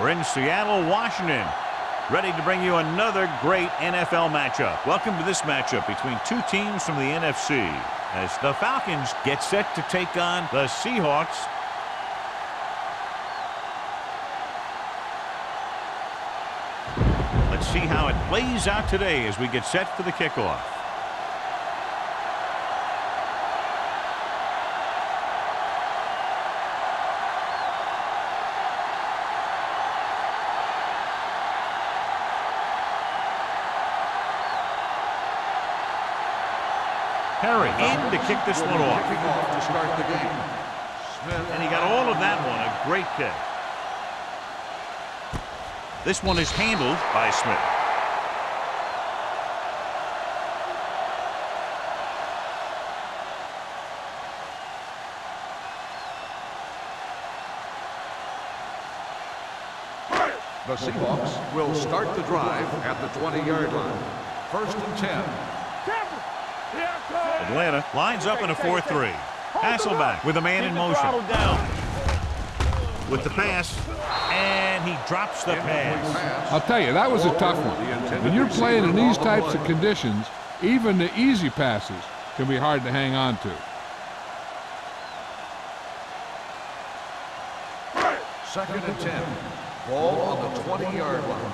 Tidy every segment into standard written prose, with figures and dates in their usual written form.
We're in Seattle, Washington, ready to bring you another great NFL matchup. Welcome to this matchup between two teams from the NFC as the Falcons get set to take on the Seahawks. Let's see how it plays out today as we get set for the kickoff. Perry in to kick this one off. To start the game. And he got all of that one. A great kick. This one is handled by Smith. The Seahawks will start the drive at the 20-yard line. 1st and 10. Atlanta lines up in a 4-3. Hasselback with a man in motion. With the pass, and he drops the pass. I'll tell you, that was a tough one. When you're playing in these types of conditions, even the easy passes can be hard to hang on to. 2nd and 10. Ball on the 20-yard line.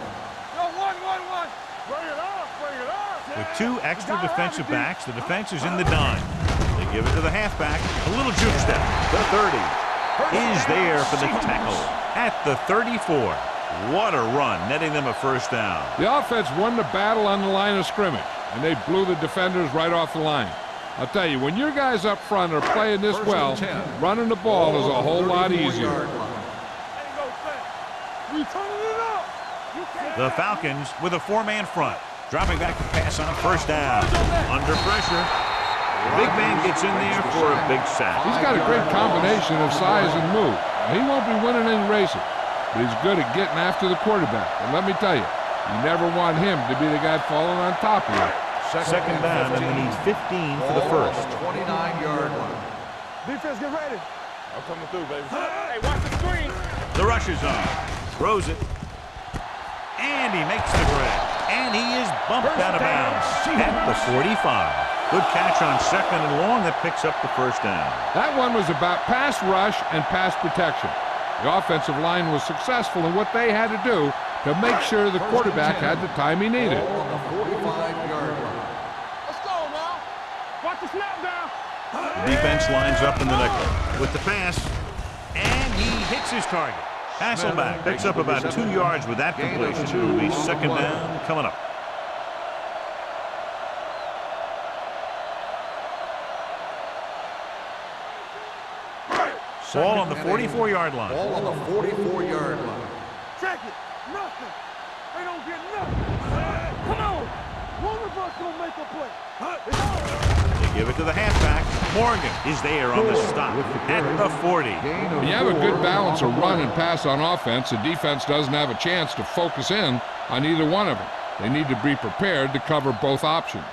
With two extra defensive backs, the defense is in the dime. They give it to the halfback. A little juke step. The 30 is there for the tackle at the 34. What a run, netting them a first down. The offense won the battle on the line of scrimmage, and they blew the defenders right off the line. I'll tell you, when your guys up front are playing this well, running the ball is a whole lot easier. The Falcons with a four-man front. Dropping back to pass on a first down. Under pressure. The big man gets in there for a big sack. He's got a great combination of size and move. He won't be winning any races, but he's good at getting after the quarterback. And let me tell you, you never want him to be the guy falling on top of you. Second down, and they need 15 for the first. 29-yard line. Defense, get ready. I'm coming through, baby. Hey, watch the screen. The rush is on. Throws it. And he makes the grab. And he is bumped out of bounds at the 45. Good catch on 2nd and long that picks up the first down. That one was about pass rush and pass protection. The offensive line was successful in what they had to do to make sure the quarterback had the time he needed. Ball on the 45-yard line. Let's go now. Watch the snap down. The defense lines up in the nickel with the pass. And he hits his target. Hasselback picks up about 2 yards with that completion. It will be second down coming up. Ball on the 44-yard line. Ball on the 44-yard line. Check it. Nothing. They don't get nothing. Come on. One of us gonna make a play. They give it to the halfback. Morgan is there on the stop at the 40. When you have a good balance of run and pass on offense, the defense doesn't have a chance to focus in on either one of them. They need to be prepared to cover both options.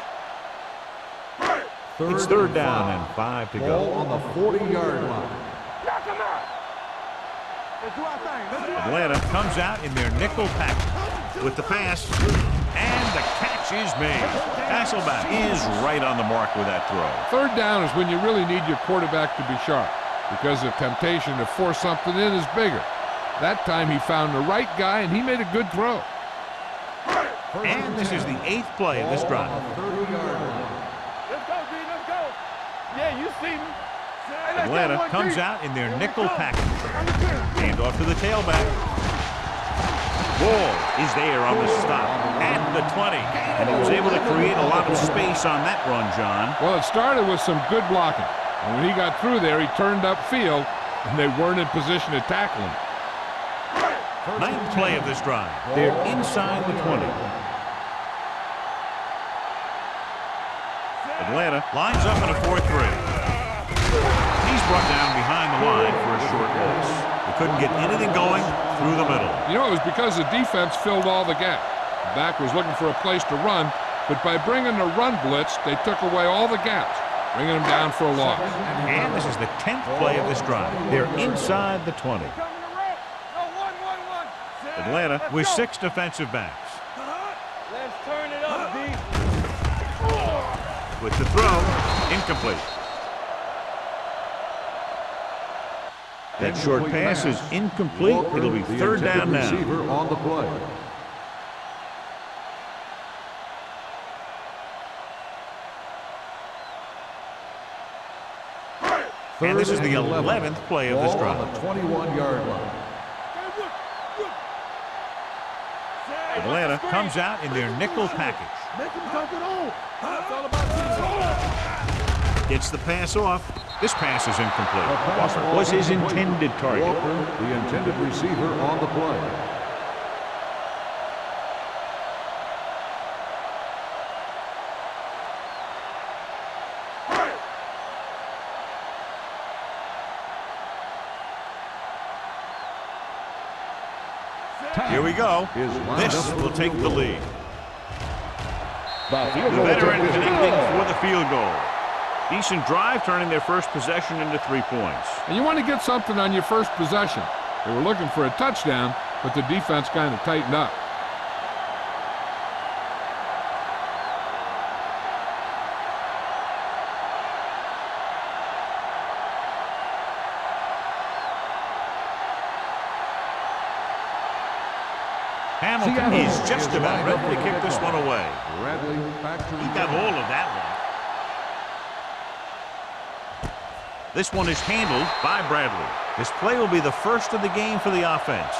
It's third down and 5 to go. Ball on the 40-yard line. Knock him out. Let's do our thing. Let's do our Atlanta comes out in their nickel package with the pass, and the catch is made. Hasselback is right on the mark with that throw. Third down is when you really need your quarterback to be sharp because the temptation to force something in is bigger. That time he found the right guy, and he made a good throw. And this is the 8th play of this drive. Let's go, D. Let's go. Yeah, you see me. Atlanta comes out in their nickel package. Hand off to the tailback. Ball is there on the stop at the 20. And he was able to create a lot of space on that run, John. Well, it started with some good blocking. And when he got through there, he turned upfield, and they weren't in position to tackle him. 9th play of this drive. They're inside the 20. Atlanta lines up in a 4-3. He's brought down behind the line for a short loss. They couldn't get anything going through the middle. You know, it was because the defense filled all the gaps. The back was looking for a place to run, but by bringing the run blitz, they took away all the gaps, bringing them down for a loss. And this is the 10th play of this drive. They're inside the 20. Atlanta with 6 defensive backs. Let's turn it up, D. With the throw, incomplete. That short pass is incomplete. It'll be third down now. Receiver on the play. And this is the 11th play of this drive. On the 21-yard line. Atlanta comes out in their nickel package. Make him dump it on. It's all about teamwork. Gets the pass off. This pass is incomplete. Walker was his intended target. Walker, the intended receiver on the play. Here we go. This will take the lead. The veteran connecting for the field goal. Decent drive, turning their first possession into 3 points. And you want to get something on your first possession. They were looking for a touchdown, but the defense kind of tightened up. Hamilton is just about ready to kick this one away. Bradley back to He got all of that one. This one is handled by Bradley. This play will be the first of the game for the offense.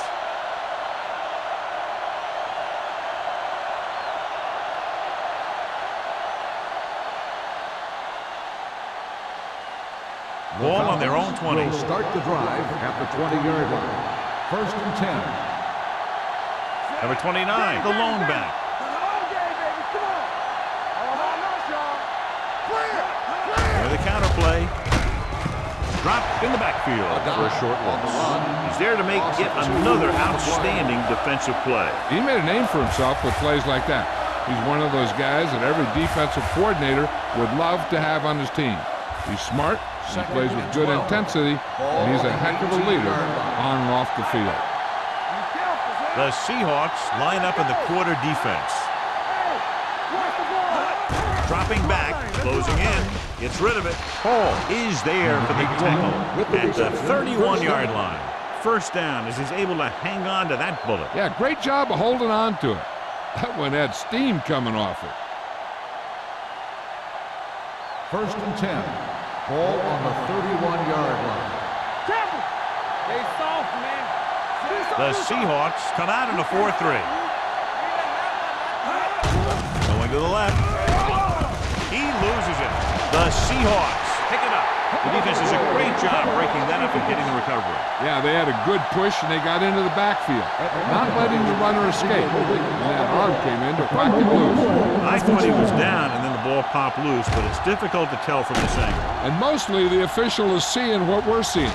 Ball on their own 20. Will start the drive at the 20-yard line. First and 10. Number 29, the lone back. With the counter play. Dropped in the backfield for a short loss. He's there to make yet another outstanding defensive play. He made a name for himself with plays like that. He's one of those guys that every defensive coordinator would love to have on his team. He's smart, he plays with good intensity, and he's a heck of a leader on and off the field. The Seahawks line up in the quarter defense. Dropping back, closing in, gets rid of it. Hall is there for the tackle at the 31-yard line. First down as he's able to hang on to that bullet. Yeah, great job of holding on to it. That one had steam coming off it. First and 10. Ball on the 31-yard line. They soft, man. The Seahawks come out in a 4-3. Going to the left. He loses it. The Seahawks pick it up. The defense does a great job breaking that up and getting the recovery. Yeah, they had a good push, and they got into the backfield. Not letting the runner escape. And that arm came in to whack it loose. I thought he was down, and then the ball popped loose, but it's difficult to tell from this angle. And mostly the official is seeing what we're seeing.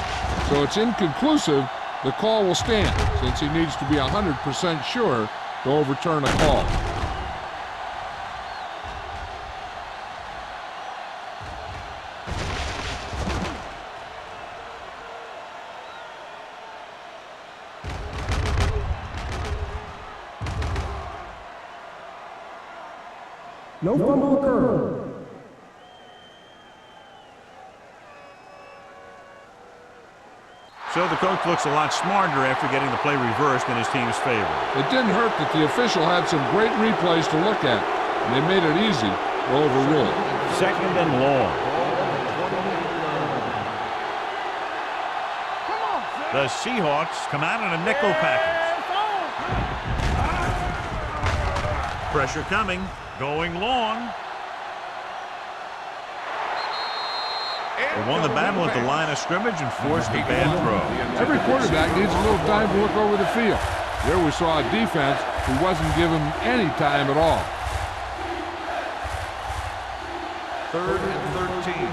So it's inconclusive. The call will stand, since he needs to be 100% sure to overturn a call. No fumble occurred. So the coach looks a lot smarter after getting the play reversed in his team's favor. It didn't hurt that the official had some great replays to look at, and they made it easy to overrule it. Second and long. The Seahawks come out in a nickel package. Pressure coming, going long. They won the battle at the line of scrimmage and forced a bad throw. Every quarterback needs a little time to look over the field. There we saw a defense who wasn't given any time at all. Third and 13.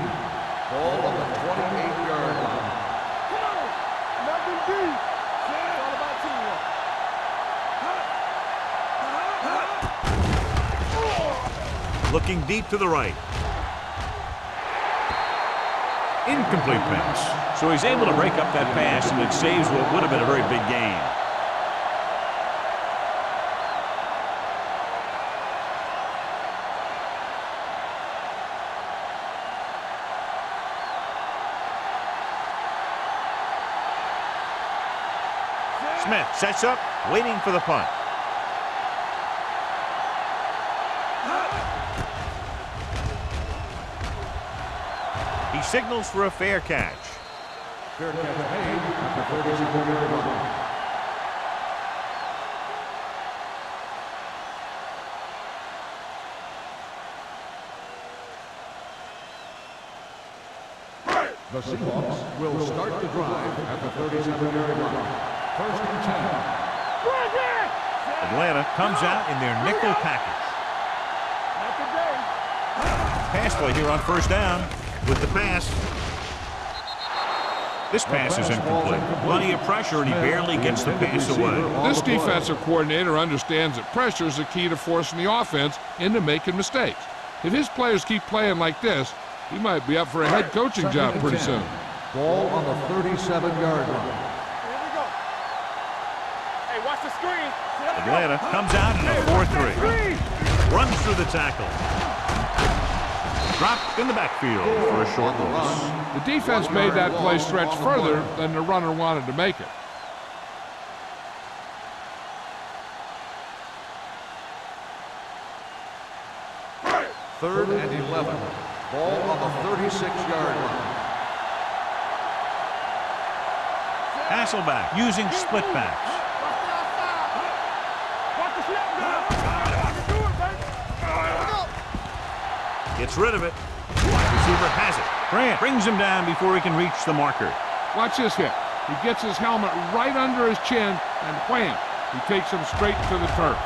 Ball on the 28-yard line. Come on. Nothing deep. It's all about teamwork. Looking deep to the right. Incomplete pass. So he's able to break up that pass, and it saves what would have been a very big gain. Smith sets up, waiting for the punt. He signals for a fair catch. Fair catch made at the 37-yard line. The Seahawks will start the drive at the 37-yard line. First and 10. Atlanta comes out in their nickel package. Pass play here on first down with the pass. This pass is incomplete. Plenty of pressure, and he barely gets the pass away. This defensive coordinator understands that pressure is the key to forcing the offense into making mistakes. If his players keep playing like this, he might be up for a head coaching job pretty soon. Ball on the 37-yard line. Here we go. Hey, watch the screen. Atlanta comes out in a 4-3. Runs through the tackle. Dropped in the backfield for a short loss. The defense made that play stretch further than the runner wanted to make it. Third and 11. Ball on the 36-yard line. Hasselback using split backs. Gets rid of it. Wide receiver has it. Grant brings him down before he can reach the marker. Watch this hit. He gets his helmet right under his chin, and wham! He takes him straight to the turf.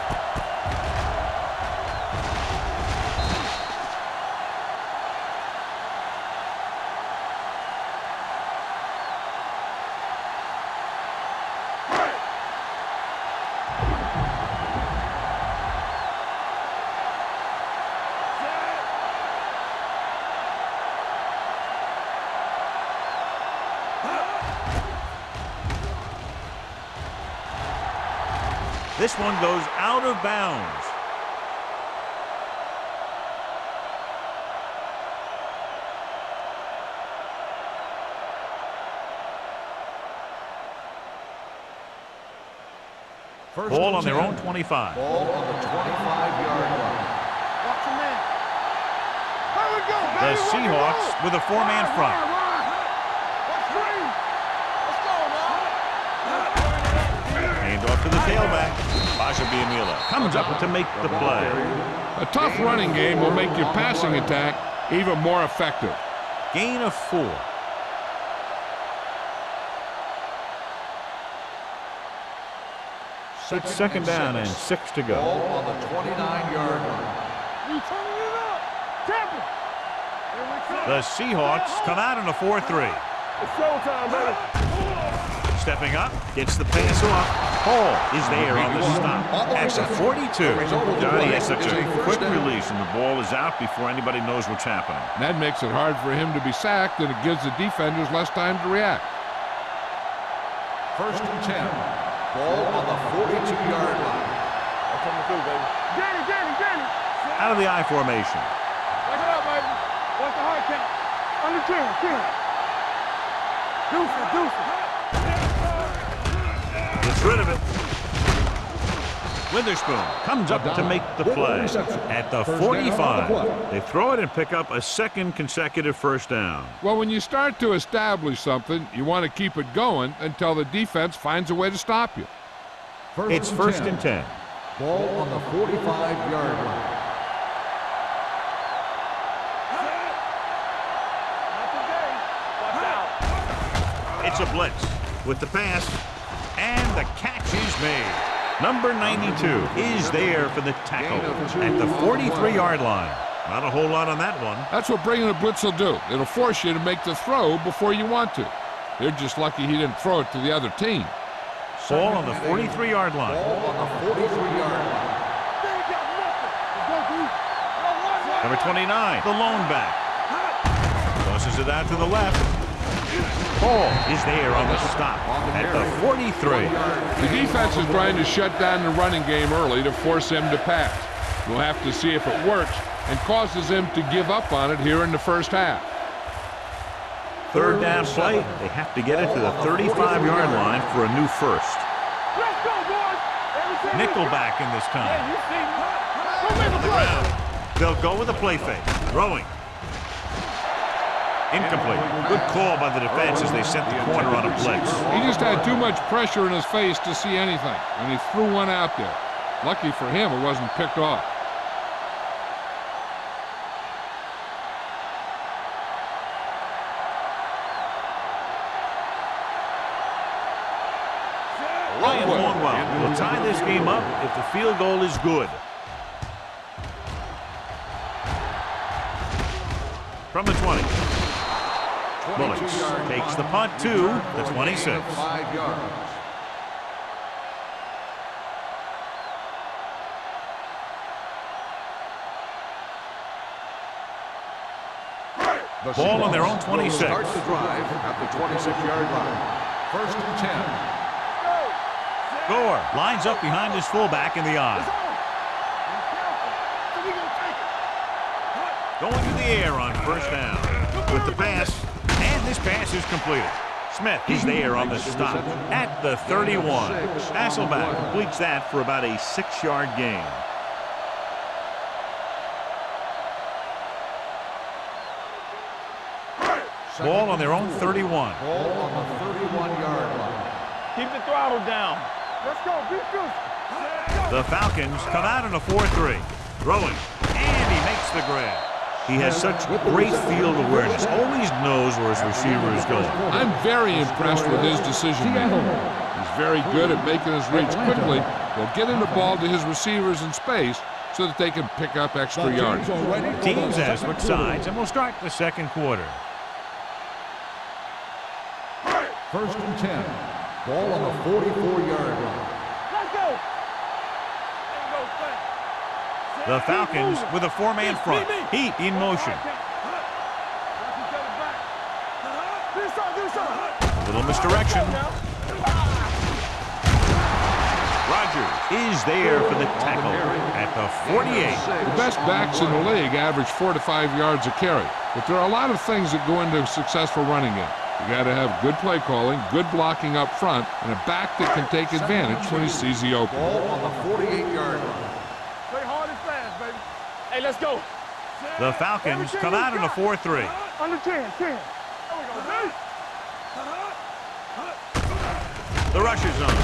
This one goes out of bounds. Ball on their own 25. Ball on the 25-yard line. Watch him in. Here we go, The baby. Seahawks with a four-man front. Handoff to the tailback. Comes up to make the play. A tough running game will make your passing attack even more effective. Gain of 4. It's second down and 6 to go. Ball on the 29-yard line. You turning it up. Tap it. The Seahawks come out in a 4-3. It's showtime, baby. Stepping up, gets the pass off. Hall is there on the stop. That's a 42. Johnny has such a quick release, and the ball is out before anybody knows what's happening. And that makes it hard for him to be sacked, and it gives the defenders less time to react. First and 10. Ball on the 42-yard line. That's coming through, baby. Danny. Out of the I formation. Watch it up, baby. Watch the hard count. Under 10. Deuce. Gets rid of it. Witherspoon comes up to make the play at the 45. They throw it and pick up a second consecutive first down. Well, when you start to establish something, you want to keep it going until the defense finds a way to stop you. It's first and 10. Ball on the 45-yard line. It's a blitz with the pass, and the catch is made. Number 92 is there for the tackle at the 43-yard line. Not a whole lot on that one. That's what bringing a blitz will do. It'll force you to make the throw before you want to. They're just lucky he didn't throw it to the other team. Ball on the 43-yard line. Ball on the 43-yard line. Number 29, the lone back. Tosses it out to the left. Ball is there on the stop at the 43. The defense is trying to shut down the running game early to force him to pass. We'll have to see if it works and causes him to give up on it here in the first half. Third down play. They have to get it to the 35-yard line for a new first. Nickelback in this time. Yeah, you see me. Go make a play. They'll go with a play fake. Throwing. Incomplete. Good call by the defense as they sent the corner on a blitz. He just had too much pressure in his face to see anything, and he threw one out there. Lucky for him, it wasn't picked off. Ryan Longwell will tie this game up if the field goal is good. From the 20. Bullets takes the punt to the 26. 5 yards. Ball on their own 26. Start the drive at the 26-yard line. First and 10. Gore lines up behind his fullback in the eye. Going to the air on first down. With the pass, and this pass is completed. Smith is there on the stop at the 31. Hasselback completes that for about a 6-yard gain. Ball on their own 31. Ball on the 31-yard line. Keep the throttle down. Let's go. Be good. The Falcons come out in a 4-3. Throwing, and he makes the grab. He has such great field awareness, always knows where his receiver is going. I'm very impressed with his decision making. He's very good at making his reads quickly. They'll get in the ball to his receivers in space so that they can pick up extra yards. Teams have switched sides, and we'll start the second quarter. First and 10. Ball on the 44-yard line. Let's go. The Falcons with a 4-man front. Heat in motion. Little misdirection. Rodgers is there for the tackle at the 48. The best backs in the league average 4 to 5 yards a carry. But there are a lot of things that go into a successful running game. You got to have good play calling, good blocking up front, and a back that can take advantage when he sees the open. Ball on the 48-yard line. Play hard and fast, baby. Hey, let's go. The Falcons come out in a 4-3. Under 10. There we go. The rush is on.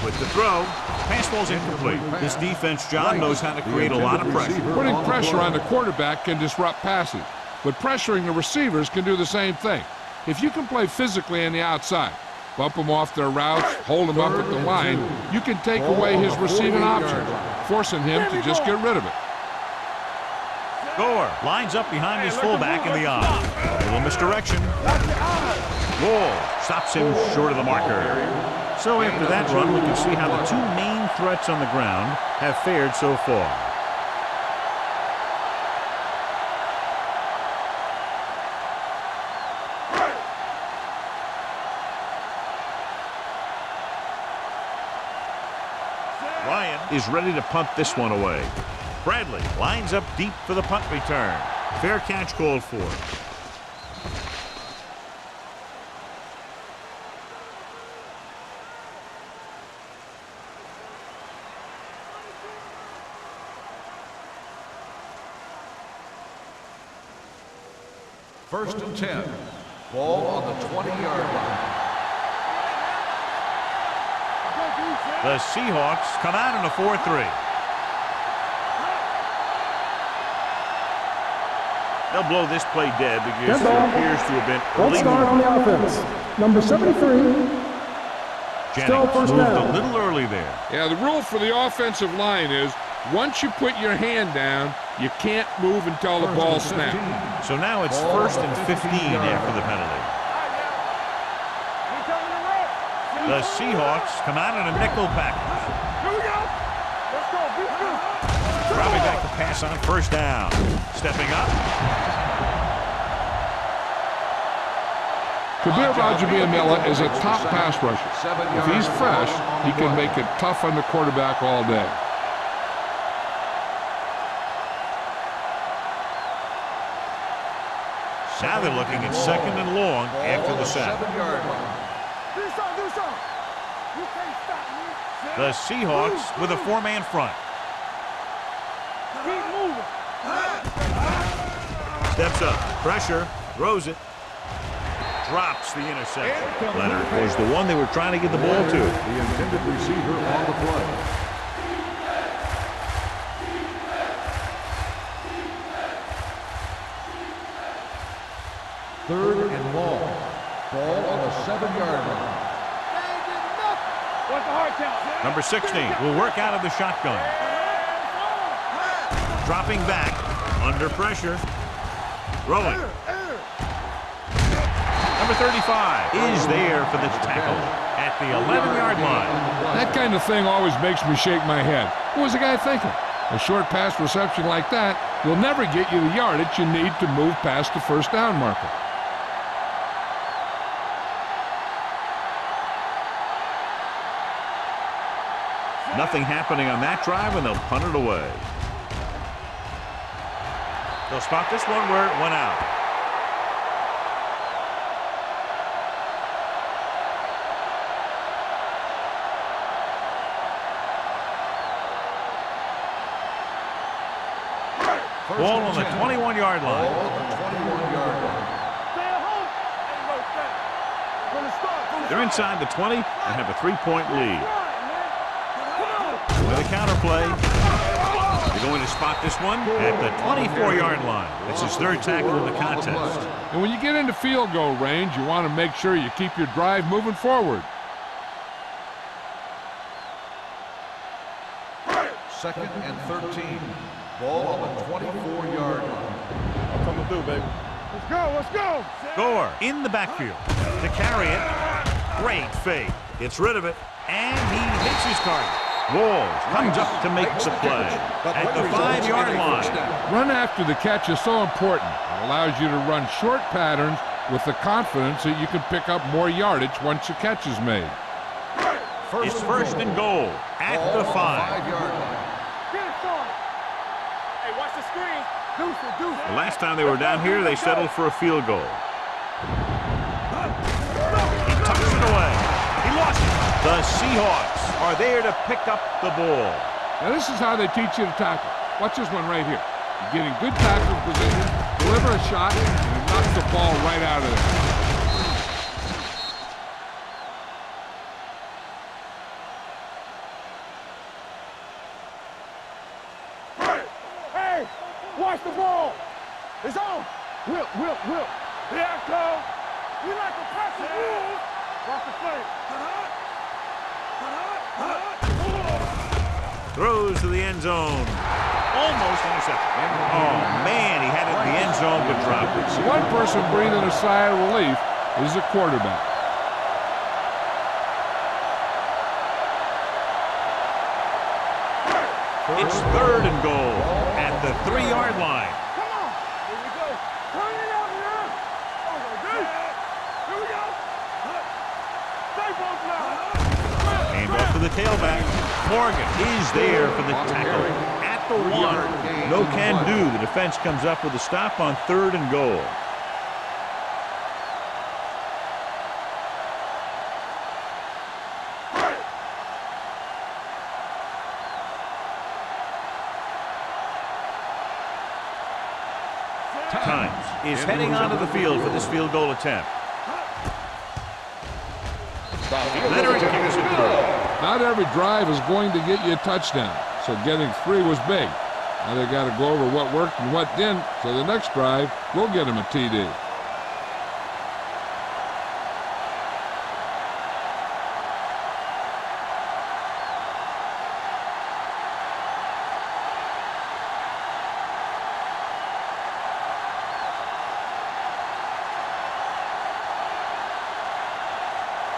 With the throw, pass ball's incomplete. This defense, John, knows how to create a lot of pressure. Putting pressure on the quarterback can disrupt passes, but pressuring the receivers can do the same thing. If you can play physically on the outside, bump them off their routes, hold them up at the line, you can take away his receiving options, forcing him to just get rid of it. Gore lines up behind his fullback in the eye. A little misdirection. Wall stops him short of the marker. So after that run, we can see how the two main threats on the ground have fared so far. Ryan is ready to punt this one away. Bradley lines up deep for the punt return. Fair catch called for. First and 10. Ball on the 20-yard line. The Seahawks come out in a 4-3. They'll blow this play dead because there appears to have been One start on the offense. Number 73. Still Jennings first moved down. a little early there. Yeah, the rule for the offensive line is once you put your hand down, you can't move until the ball snaps. So now it's first and 15 after the penalty. The Seahawks come out in a nickel package. Here we go. Let's go. Be good. Dropping back to pass on first down. Stepping up. Kabir Rajabiamila is a top pass rusher. If he's fresh, he can make it tough on the quarterback all day. Now they're looking at second and long after the sack. 7-yard line. Do something. You can't stop me. The Seahawks with a 4-man front. Keep moving. Steps up, pressure, throws it, drops the interception. Leonard was the one they were trying to get the ball to. The intended receiver on the play. Third and long. Ball on the 7-yard line. What's the hard count? Number 16 will work out of the shotgun. Dropping back, under pressure, throwing. Number 35 is there for the tackle at the 11-yard line. That kind of thing always makes me shake my head. What was the guy thinking? A short pass reception like that will never get you the yardage you need to move past the first down marker. Nothing happening on that drive, and they'll punt it away. They'll spot this one where it went out. Ball on the 21-yard line. Ball on the 21-yard line. Stay at home. Ain't no step. From the start. They're inside the 20 and have a 3-point lead. With a counterplay, they're going to spot this one at the 24-yard line. It's his third tackle of the contest. And when you get into field goal range, you want to make sure you keep your drive moving forward. Second and 13. Ball on the 24-yard line. Coming through, baby. Let's go, let's go. Gore in the backfield to carry it. Great fake. Gets rid of it, and he hits his target. Walls comes up to make the play at the 5-yard line. Run after the catch is so important. It allows you to run short patterns with the confidence that you can pick up more yardage once the catch is made. It's first and goal at the 5. 5-yard line. Get it, Sean. Hey, watch the screen. Deuce it, deuce it. The last time they were down here, they settled for a field goal. He tucks it away. He lost it. The Seahawks are there to pick up the ball. Now this is how they teach you to tackle. Watch this one right here. You're getting good tackle position, deliver a shot, and knock the ball right out of there. Hey, watch the ball. It's on. Whip, whip, whip. Here I come. We like to pass the rules. Watch the play. Throws to the end zone. Almost intercepted. Oh, man, he had it in the end zone, but dropped it. The one person breathing a sigh of relief is the quarterback. It's third and goal at the 3-yard line. Come on. Here we go. Turn it out now. Okay, here we go. Stay both now. Hand off to the tailback. Morgan is there for the tackle at the 1. No can do. The defense comes up with a stop on third and goal. Times is heading onto the field for this field goal attempt. Leonard kicks it through. Not every drive is going to get you a touchdown, so getting 3 was big. Now they got to go over what worked and what didn't, so the next drive will get them a TD.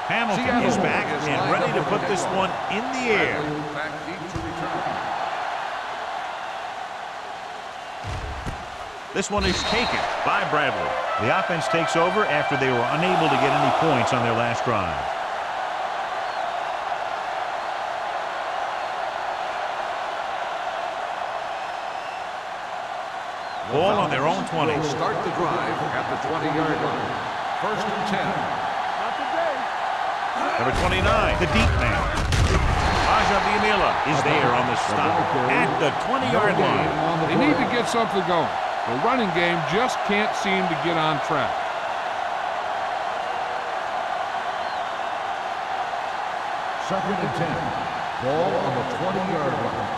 Hamilton is back and ready to put this one in the air. Back deep to return. This one is taken by Bradley. The offense takes over after they were unable to get any points on their last drive. Ball on their own 20. Will start the drive at the 20-yard line. First and 10. Not today. Number 29, the deep man. Is there on the stop at the 20-yard line. They need to get something going. The running game just can't seem to get on track. Second and 10. Ball on the 20-yard line.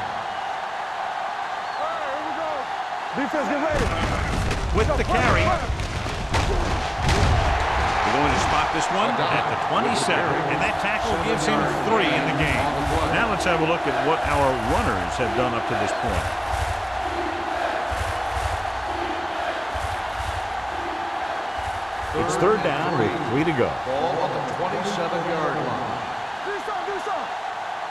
All right, here we go. Defense, get ready. With the carry. We're going to spot this one at the 27, and that tackle gives him 3 in the game. Now let's have a look at what our runners have done up to this point. It's third down with 3 to go. Ball on the 27-yard line. Do something.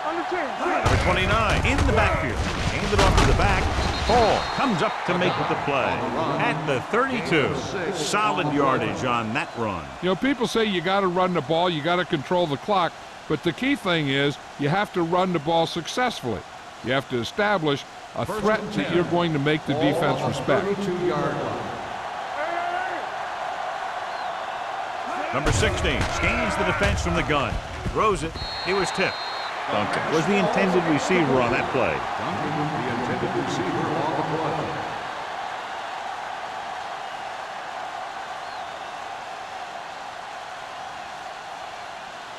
On the 10. Number 29 in the backfield. Hand it off to the back. Hall comes up to make the play at the 32. Solid yardage on that run. You know, people say you got to run the ball, you got to control the clock, but the key thing is you have to run the ball successfully. You have to establish a threat that you're going to make the defense respect. 32-yard line. Number 16 scans the defense from the gun. Throws it. It was tipped. Duncan was the intended receiver on that play. Duncan, the intended receiver on the play.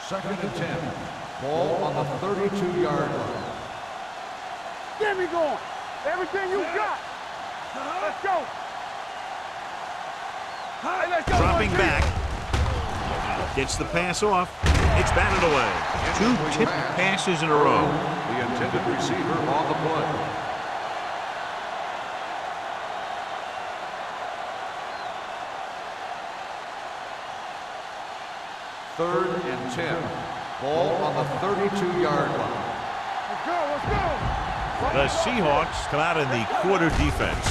Second and 10. Ball on the 32-yard line. Get me going. Everything you got. Let's go. Hey, let's go. Dropping back. Gets the pass off. It's batted away. 2 tipped passes in a row. The intended receiver on the play. Third and 10. Ball on the 32-yard line. Let's go. The Seahawks come out in the quarter defense.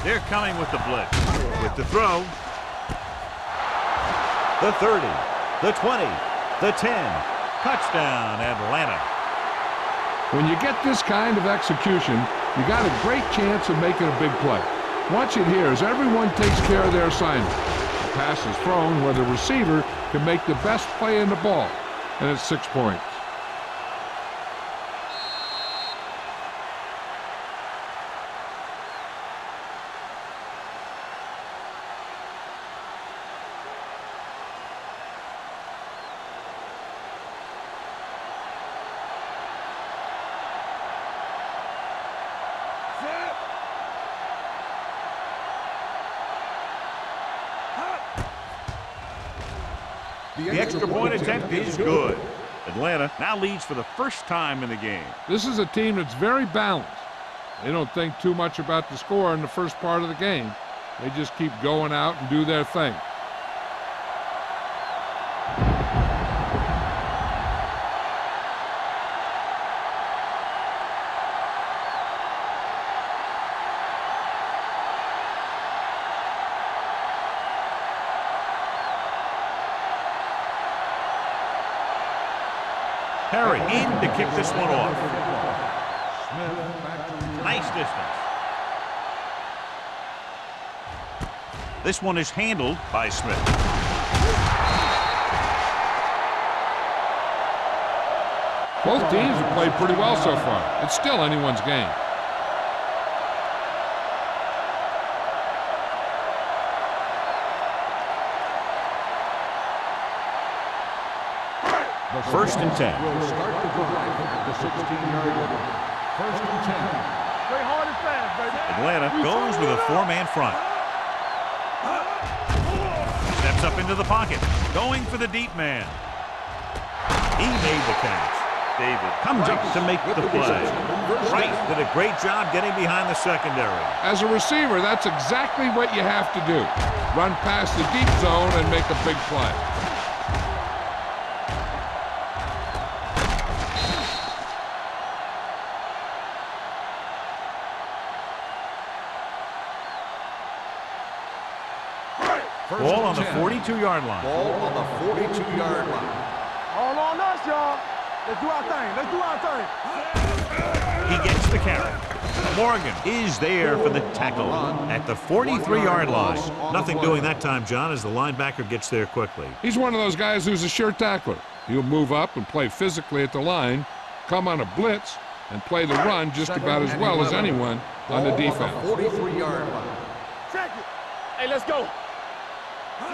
They're coming with the blitz. With the throw. The 30, the 20, the 10. Touchdown, Atlanta. When you get this kind of execution, you got a great chance of making a big play. Watch it here as everyone takes care of their assignment. The pass is thrown where the receiver can make the best play in the ball, and it's 6 points. The extra point attempt is good. Atlanta now leads for the first time in the game. This is a team that's very balanced. They don't think too much about the score in the first part of the game. They just keep going out and do their thing. Perry in to kick this one off. Nice distance. This one is handled by Smith. Both teams have played pretty well so far. It's still anyone's game. First and 10. Will start the drive at the 16-yard line. First and 10. Play hard and fast, baby. Atlanta goes with a 4-man front. Steps up into the pocket. Going for the deep man. He made the catch. David comes up to make the play. Price did a great job getting behind the secondary. As a receiver, that's exactly what you have to do. Run past the deep zone and make a big play. Ball on the 42-yard line. Ball on the 42-yard line. All on us, y'all. Let's do our thing. He gets the carry. Morgan is there for the tackle at the 43-yard line. Nothing doing that time, John, as the linebacker gets there quickly. He's one of those guys who's a sure tackler. He'll move up and play physically at the line, come on a blitz, and play the run just about as well as anyone on the defense. 43-yard line. Check it. Hey, let's go.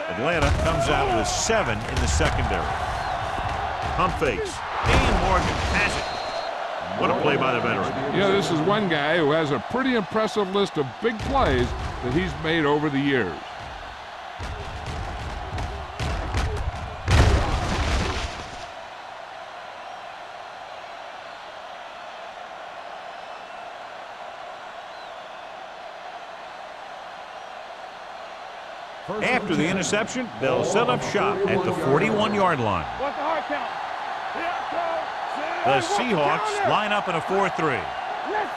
Atlanta comes out with 7 in the secondary. Pump fakes. And Morgan has it. What a play by the veteran. You know, this is one guy who has a pretty impressive list of big plays that he's made over the years. After the interception, they'll set up shop at the 41-yard line. What's the hard count? The Seahawks line up in a 4-3. Let's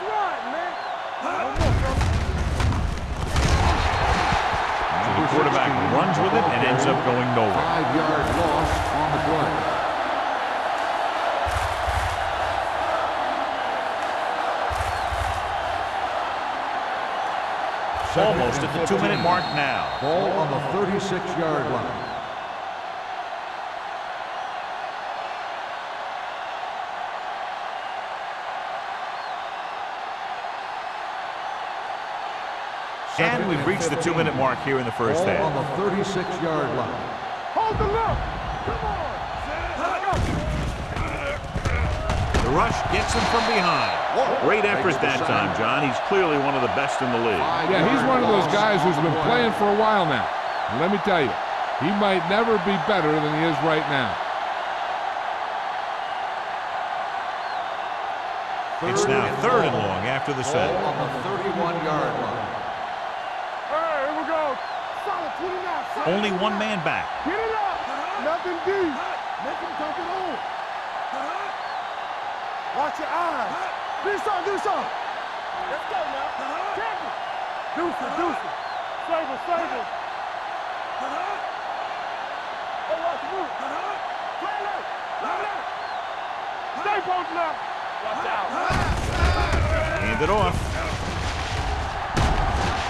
run, man. The quarterback runs with it and ends up going nowhere. 5-yard loss on the play. Almost at the 2-minute mark now. Ball on the 36-yard line. And we've reached the 2-minute mark here in the first Ball half. on the 36-yard line. Hold the look. Come on. The rush gets him from behind. Great effort that time, John. He's clearly one of the best in the league. Yeah, he's one of those guys who's been playing for a while now. And let me tell you, he might never be better than he is right now. It's now 3rd and long after the set. Ball on the 31-yard line. Hey, here we go. Solid 29. Only one man back. Get it up. Nothing deep. Make him come it on. Watch your eyes. Do something, do something. Let's go now. Take it. Deuce it, deuce it. Save it, save it. Hey, watch the move. Play left. Play left. Stay posted up. Watch out. Hand it off.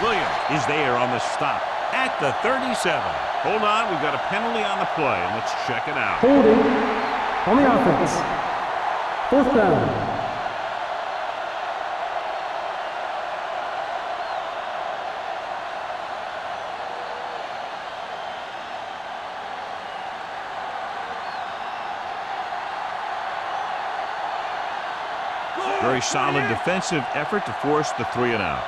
Williams is there on the stop at the 37. Hold on, we've got a penalty on the play. Let's check it out. Holding on the offense. 4th down. Very solid defensive effort to force the 3 and out.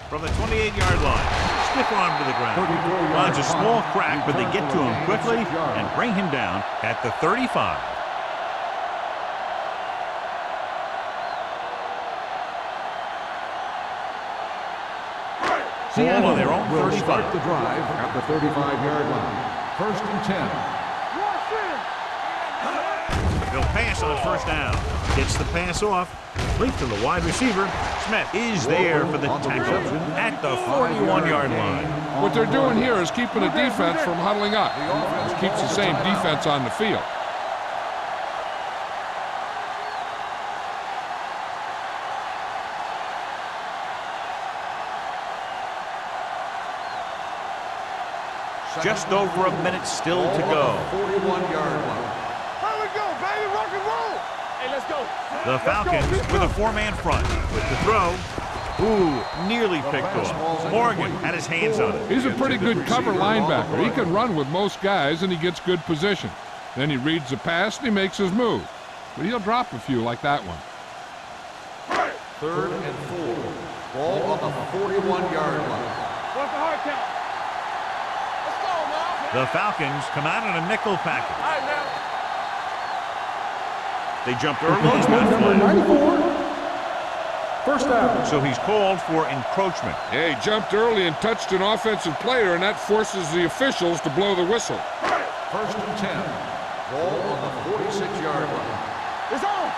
From the 28-yard line, stiff arm to the ground. Finds a small crack, but they get to him quickly and bring him down at the 35. Ball on their own Will 35. start the drive at the 35-yard line. 1st and 10. They'll pass on 1st down. Gets the pass off. Complete to the wide receiver. Smith is there for the tackle at the 41-yard line. What they're doing here is keeping the defense from huddling up. It keeps the same defense on the field. Just over a minute still to go. 41-yard line. Here we go, baby. Rock and roll. Hey, let's go. The Falcons with a 4-man front. With the throw. Ooh, nearly picked off. Morgan had his hands on it. He's a pretty good cover linebacker. He can run with most guys, and he gets good position. Then he reads the pass, and he makes his move. But he'll drop a few like that one. 3rd and 4. Ball on the 41-yard line. What's the hard count? Let's go, now. The Falcons come out in a nickel package. All right, now. They jumped early on Number that 94. 1st down. play. So he's called for encroachment. Yeah, he jumped early and touched an offensive player, and that forces the officials to blow the whistle. 1st and 10. Ball on the 46-yard line. It's on.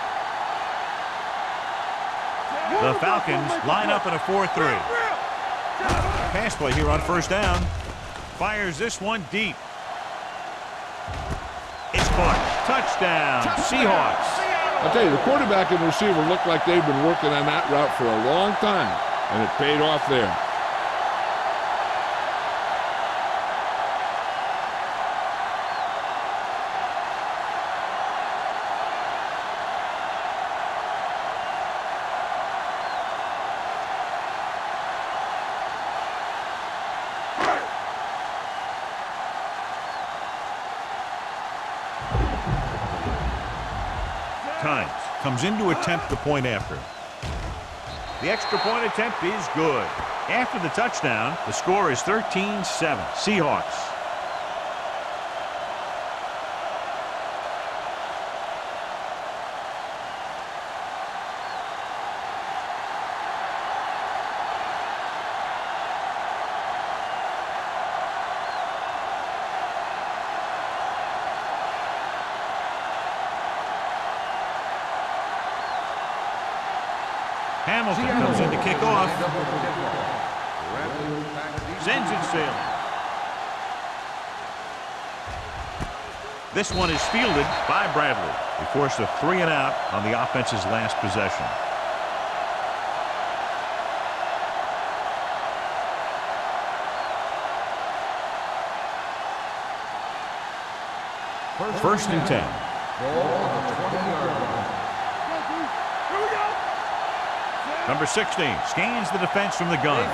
The Falcons line up in a 4-3. Pass play here on 1st down. Fires this one deep. It's caught. Touchdown, Seahawks. I'll tell you, the quarterback and receiver look like they've been working on that route for a long time, and it paid off there. Times comes in to attempt the point after. The extra point attempt is good. After the touchdown, the score is 13-7. Seahawks. Hamilton comes in to kick off. Sends it sailing. This one is fielded by Bradley. They force a 3-and-out on the offense's last possession. First and 10. Number 16 scans the defense from the gun.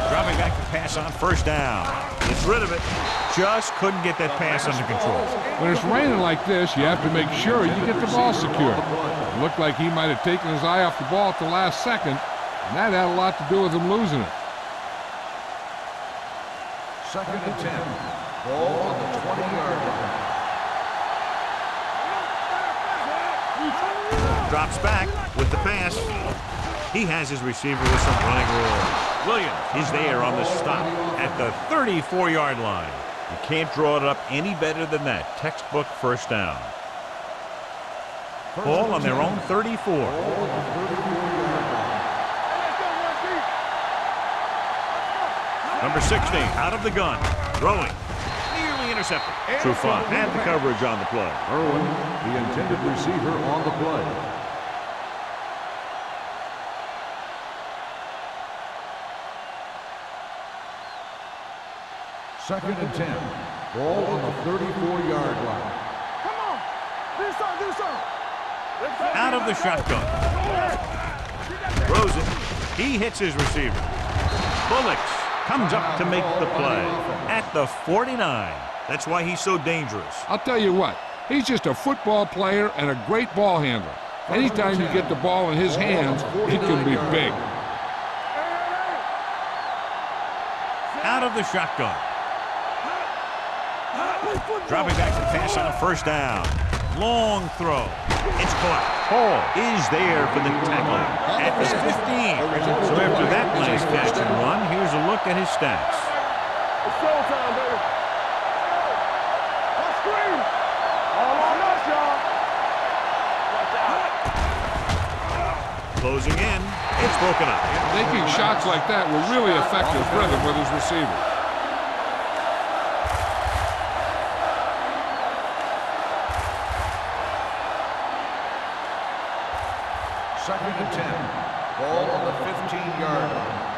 Dropping back to pass on first down. Gets rid of it. Just couldn't get that pass under control. When it's raining like this, you have to make sure you get the ball secure. It looked like he might have taken his eye off the ball at the last second, and that had a lot to do with him losing it. Second and 10. Ball on the 20-yard line. Drops back with the pass. He has his receiver with some running room. Williams is there on the stop at the 34-yard line. You can't draw it up any better than that. Textbook first down. Ball on their own 34. Number 16 out of the gun. Throwing. Nearly intercepted. Trufant had the coverage on the play. Irwin, the intended receiver on the play. Second and 10. Ball on the 34-yard line. Come on. Do something. Out of the shotgun. Throws it. He hits his receiver. Bullocks comes up to make the play at the 49. That's why he's so dangerous. I'll tell you what, he's just a football player and a great ball handler. Anytime you get the ball in his hands, it can be big. Out of the shotgun. Dropping back to pass on a first down. Long throw. It's caught. Hall is there for the tackle at the 15. So after that nice catch and run, here's a look at his stats. It's showtime, baby. Let's scream. All on us, y'all. Closing in. It's broken up. Making shots like that will really affect his rhythm with his receiver. Second and 10. Ball on the 15-yard line.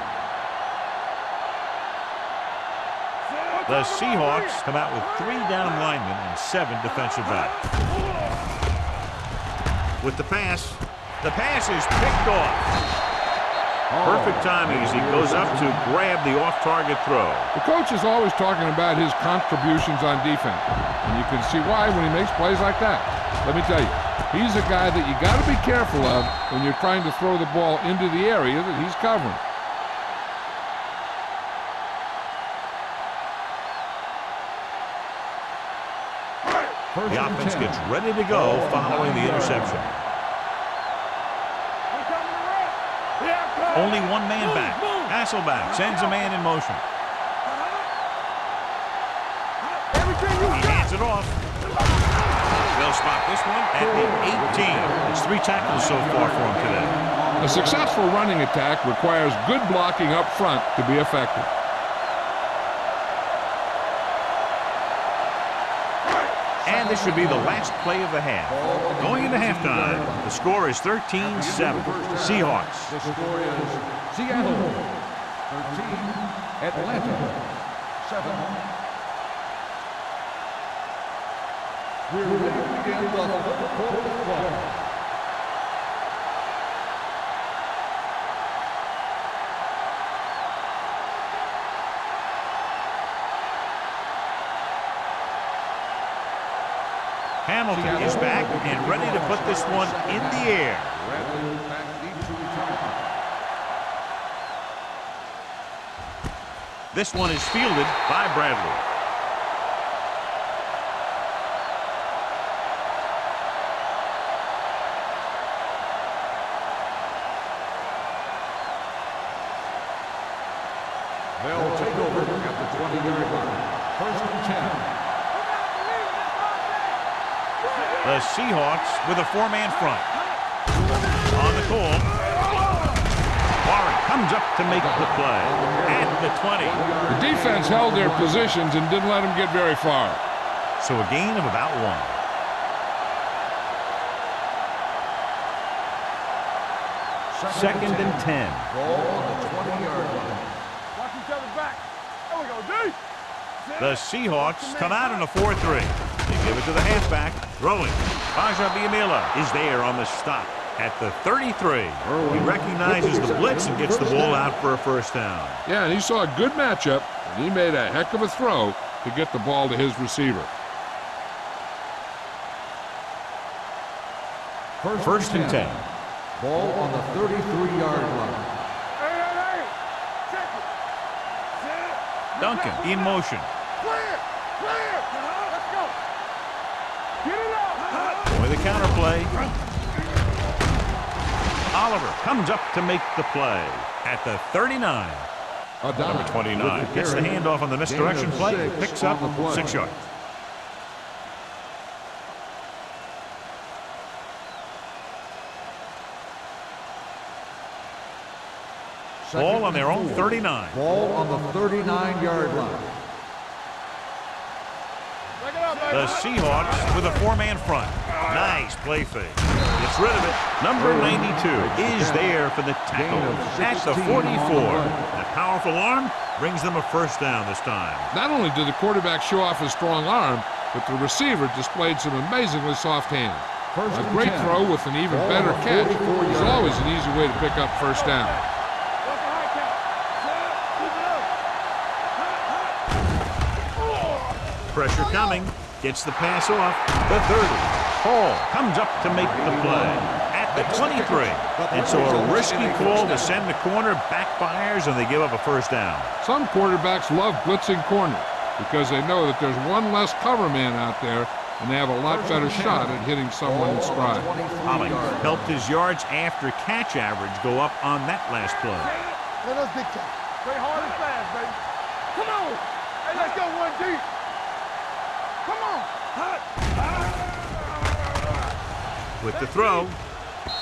The Seahawks come out with 3 down linemen and 7 defensive backs. With the pass is picked off. Perfect timing as he goes up to grab the off-target throw. The coach is always talking about his contributions on defense, and you can see why when he makes plays like that. Let me tell you, he's a guy that you got to be careful of when you're trying to throw the ball into the area that he's covering. The offense gets ready to go following the interception. Only one man back. Hasselback sends a man in motion. He hands it off. They'll spot this one at the 18. It's 3 tackles so far for him today. A successful running attack requires good blocking up front to be effective. And this should be the last play of the half. Going into halftime, the score is 13-7. Seahawks. The score is Seattle 13, Atlanta 7. We're ready to begin the fourth quarter. Hamilton is back and ready to put this one in the air. This one is fielded by Bradley. They'll take over at the 20-yard line. First and 10. The Seahawks with a four-man front. On the call. Warren comes up to make the play. At the 20. The defense held their positions and didn't let them get very far. So a gain of about 1. Second and 10. Ball on the 20-yard line. Watch each other back. There we go, D. The Seahawks come out in a 4-3. They give it to the halfback. Throwing. Biamila is there on the stop at the 33. He recognizes the blitz and gets the ball out for a first down. Yeah, and he saw a good matchup, and he made a heck of a throw to get the ball to his receiver. First and 10. Ball on the 33-yard line. Hey. Check it. Duncan in motion. Clear. Let's go. Get it up. With a counterplay. Oliver comes up to make the play at the 39. Number 29 gets the handoff on the misdirection play. Picks up 6 yards. Ball on their own 39. Ball on the 39-yard line. The Seahawks with a four-man front. Nice play fake. Gets rid of it. Number 92 is there for the tackle at the 44. A powerful arm brings them a first down this time. Not only did the quarterback show off his strong arm, but the receiver displayed some amazingly soft hands. A great throw with an even better catch is always an easy way to pick up first down. Pressure coming. Gets the pass off. The 30. Hall comes up to make the play at the 23. And so a risky call to send the corner backfires, and they give up a first down. Some quarterbacks love blitzing corners because they know that there's one less cover man out there, and they have a lot better shot at hitting someone in stride. Holly helped his yards after catch average go up on that last play. Let us dictate. Play hard and fast, baby. Come on. Hey, let's go one deep. Come on. With the throw,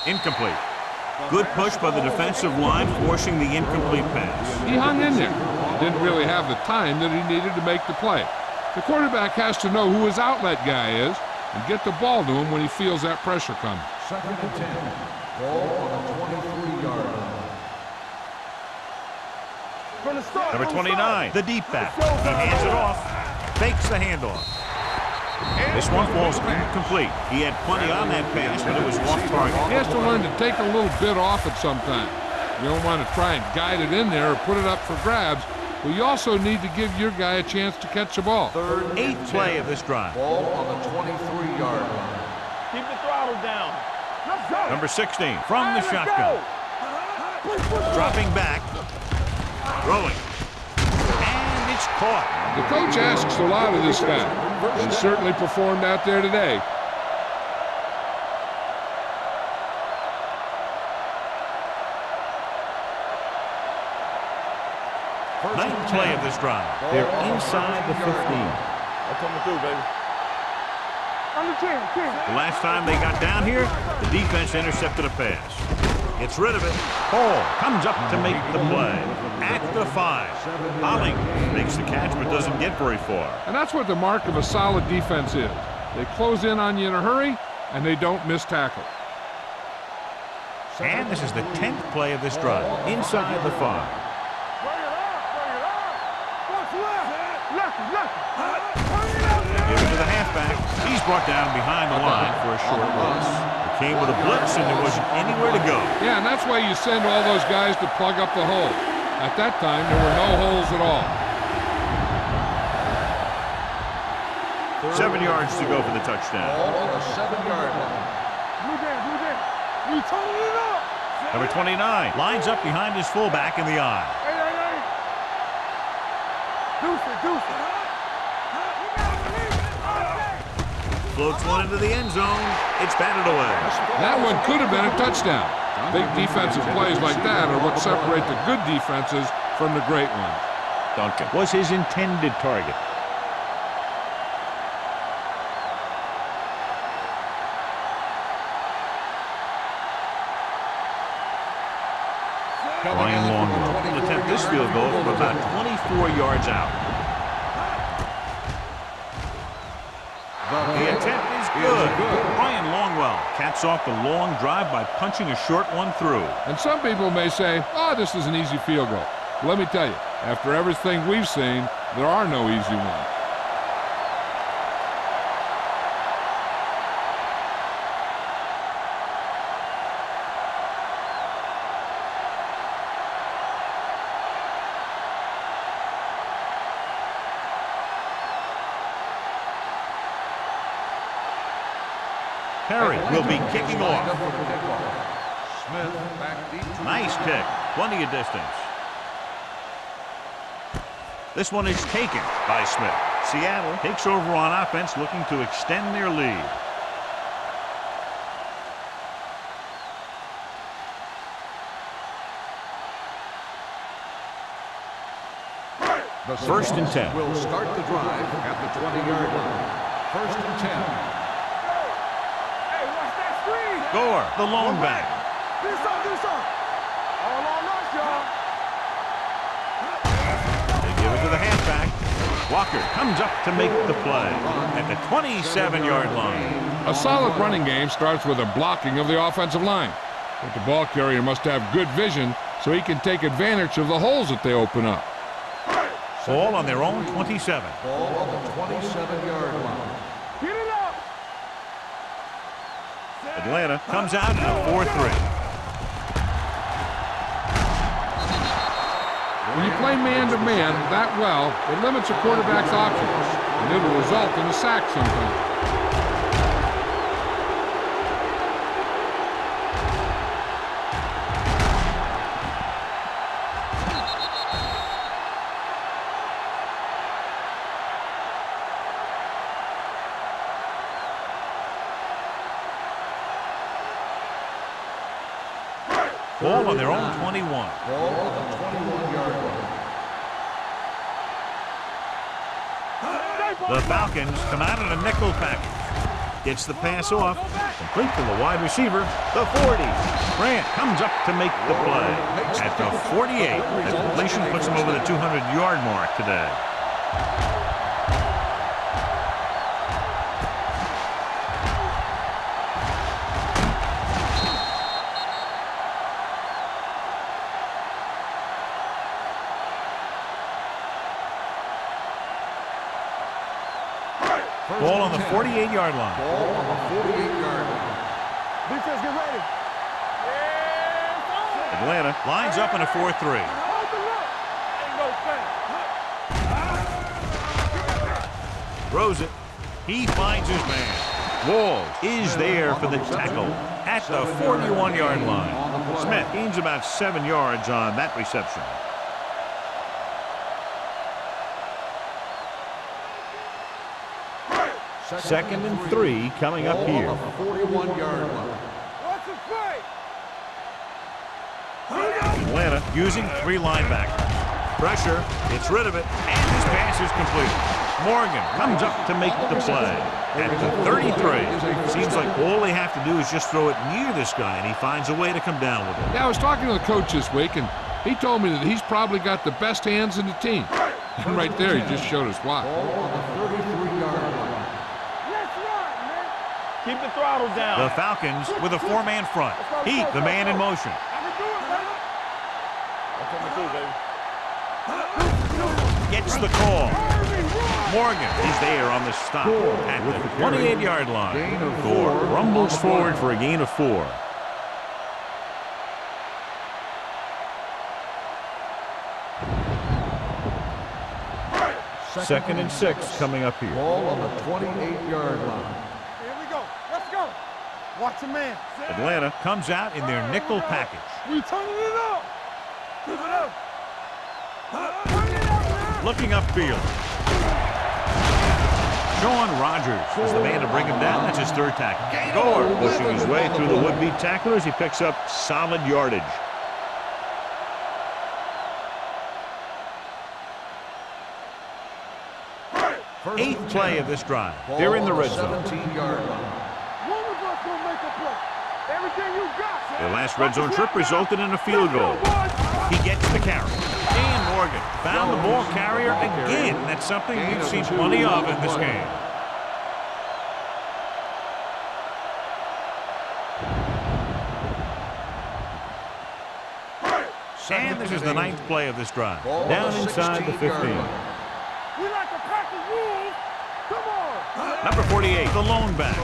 incomplete. Good push by the defensive line, forcing the incomplete pass. He hung in there. Didn't really have the time that he needed to make the play. The quarterback has to know who his outlet guy is and get the ball to him when he feels that pressure coming. Second and 10. Ball on the 23-yard line. From the start. Number 29, the deep back. He hands it off, fakes the handoff. This one falls incomplete. He had plenty on that pass, but it was off target. He has to learn to take a little bit off it sometimes. You don't want to try and guide it in there or put it up for grabs, but you also need to give your guy a chance to catch the ball. Eighth play of this drive. Ball on the 23-yard line. Keep the throttle down. Let's go. Number 16 from the shotgun. Dropping back. Throwing. And it's caught. The coach asks a lot of this guy. He certainly performed out there today. Ninth play of this drive. They're inside the 15. I'm coming through, baby. On the 10. The last time they got down here, the defense intercepted a pass. Gets rid of it. Hall comes up to make the play. At the 5. Holling makes the catch but doesn't get very far. And that's what the mark of a solid defense is. They close in on you in a hurry, and they don't miss tackle. And this is the 10th play of this drive. Inside the 5. Bring it up, bring it up. What's left? Left. Bring it up, They give it to the halfback. He's brought down behind the line for a short loss. It came with a blitz, and there wasn't anywhere to go. Yeah, and that's why you send all those guys to plug up the hole. At that time, there were no holes at all. 7 yards to go for the touchdown. Ball on the 7-yard line. Blue down. We totaled it up. Number 29 lines up behind his fullback in the eye. Hey. Deuce it. Floats one into the end zone. It's batted away. That one could have been a touchdown. Big defensive plays like that are what separate the good defenses from the great ones. Duncan was his intended target. Ryan Longwell will attempt this field goal from about 24 yards out. The attempt is good. Ryan Longwell caps off the long drive by punching a short one through. And some people may say, oh, this is an easy field goal. But let me tell you, after everything we've seen, there are no easy ones. Perry will be kicking off. Smith back deep. Nice kick. Plenty of distance. This one is taken by Smith. Seattle takes over on offense, looking to extend their lead. The First and 10. will start the drive at the 20-yard line. First and 10. Hey, watch that screen. Gore, the lone back. Do something. All on us, y'all. They give it to the halfback. Walker comes up to make the play at the 27-yard line. A solid running game starts with a blocking of the offensive line. But the ball carrier must have good vision so he can take advantage of the holes that they open up. Ball on their own 27. Ball on the 27-yard line. Get it up. Atlanta comes out in a 4-3. When you play man-to-man that well, it limits a quarterback's options, and it will result in a sack sometimes. Ball on their own 21. Ball on the 21-yard line. The Falcons come out in a nickel package. Gets the pass off. Complete to the wide receiver, the 40. Grant comes up to make the play. At the 48, the completion puts him over the 200-yard mark today. Ball on the 48-yard line. Ball on the 48-yard line. Defense, get ready. Yeah, Atlanta lines up in a 4-3. hold the look. Ain't no thing. Throws it. He finds his man. Walls is there for the tackle at the 41-yard line. Smith gains about 7 yards on that reception. Second and 3 coming up here. Ball on the 41-yard line. What's the play? Atlanta using 3 linebackers. Pressure, gets rid of it, and his pass is complete. Morgan comes up to make the play. At the 33, seems like all they have to do is just throw it near this guy, and he finds a way to come down with it. Yeah, I was talking to the coach this week, and he told me that he's probably got the best hands in the team. And right there, he just showed us why. Ball on the 33-yard line. Let's run, man. Keep the throttle down. The Falcons with a four-man front. Heat, the man in motion. I can do it, baby. That's what we do, baby. Gets the call. Morgan is there on the stop at the 28-yard line. Gore rumbles forward for a gain of 4. Second and 6 coming up here. Ball on the 28-yard line. Here we go. Let's go. Watch the man. Atlanta comes out in their nickel package. We turning it up. Keep it up. Turn it up, man. Looking upfield. Sean Rogers is the man to bring him down. That's his 3rd tackle. Gore pushing his way through the would-be tacklers. He picks up solid yardage. Eighth play of this drive. They're in the red zone. 17-yard line. One of us gonna make a play. Everything you got. Their last red zone trip resulted in a field goal. He gets the carry. Dan Morgan found the ball carrier again. That's something we've seen plenty of in this game. And this is the 9th play of this drive. Down inside the 15. We like to pack the rules. Come on. Number 48, the lone back.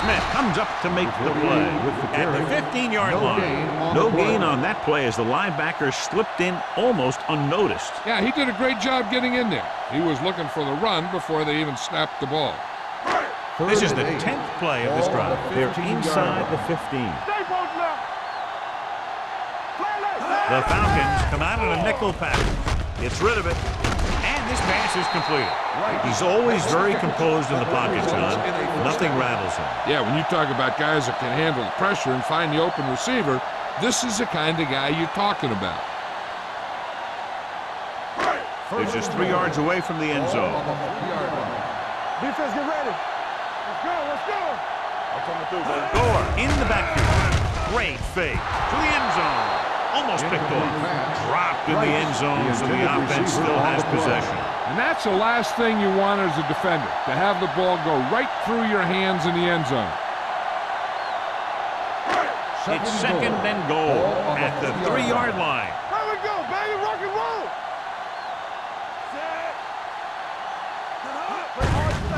Smith comes up to make the play at the 15-yard line. No gain on that play as the linebacker slipped in almost unnoticed. Yeah, he did a great job getting in there. He was looking for the run before they even snapped the ball. This is the 10th play of this drive. They're inside the 15. Stay both left. Play left. The Falcons come out in a nickel package. Gets rid of it. And this pass is completed. He's always very composed in the pocket, John. Nothing rattles him. Yeah, when you talk about guys that can handle the pressure and find the open receiver, this is the kind of guy you're talking about. They're just 3 yards away from the end zone. Defense, get ready. Let's go. Let's go. I'm coming through, baby. Gore in the backfield. Great fake to the end zone. Almost picked off. Dropped in the end zone, so the offense still has possession. And that's the last thing you want as a defender, to have the ball go right through your hands in the end zone. It's second and goal at the 3-yard line. Here we go, baby. Rock and roll.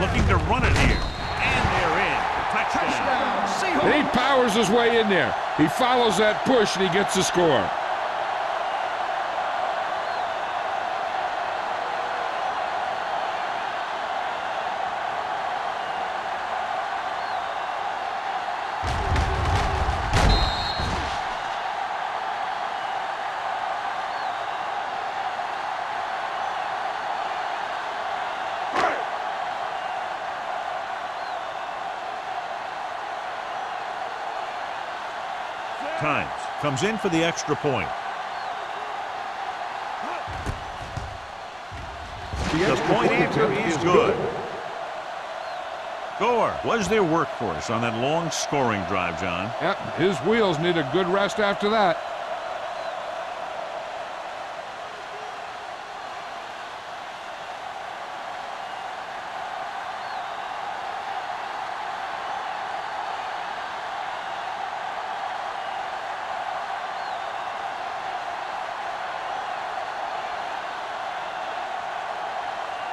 Looking to run it here. And they're in. Touchdown. And he powers his way in there. He follows that push and he gets the score. Times comes in for the extra point. The point after is good. Gore was their workhorse on that long scoring drive, John. Yep, his wheels need a good rest after that.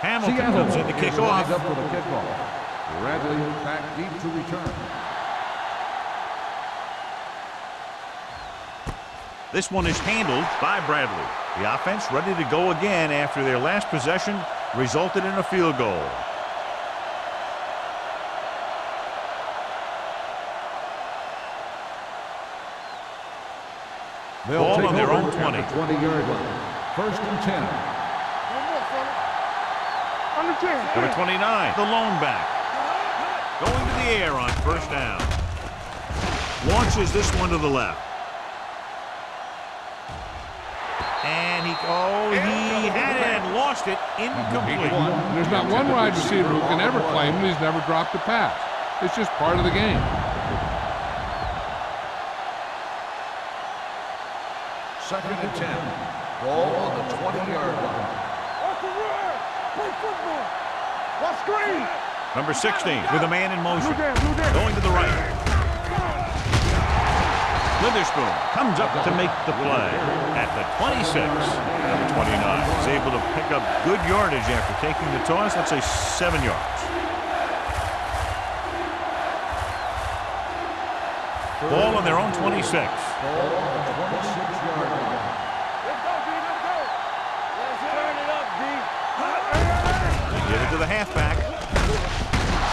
Hamilton comes in to kick off. Up for the kickoff. Bradley back deep to return. This one is handled by Bradley. The offense ready to go again after their last possession resulted in a field goal. Ball on their own 20. 20-yard line. First and 10. Number 29, the lone back. Going to the air on first down. Launches this one to the left. And he had it and lost it. Incomplete. There's not one wide receiver who can ever claim that he's never dropped a pass. It's just part of the game. Second and 10. Ball on the 20-yard line. Watch the run. Play football. Watch screen. Number 16 with a man in motion. Blue down. Going to the right. Witherspoon comes up to make the play at the 26. Number 29 is able to pick up good yardage after taking the toss. Let's say 7 yards. Ball on their own 26. Ball on the 26-yard line. Let's go, D. Let's go. Let's turn it up, D. They give it to the halfback.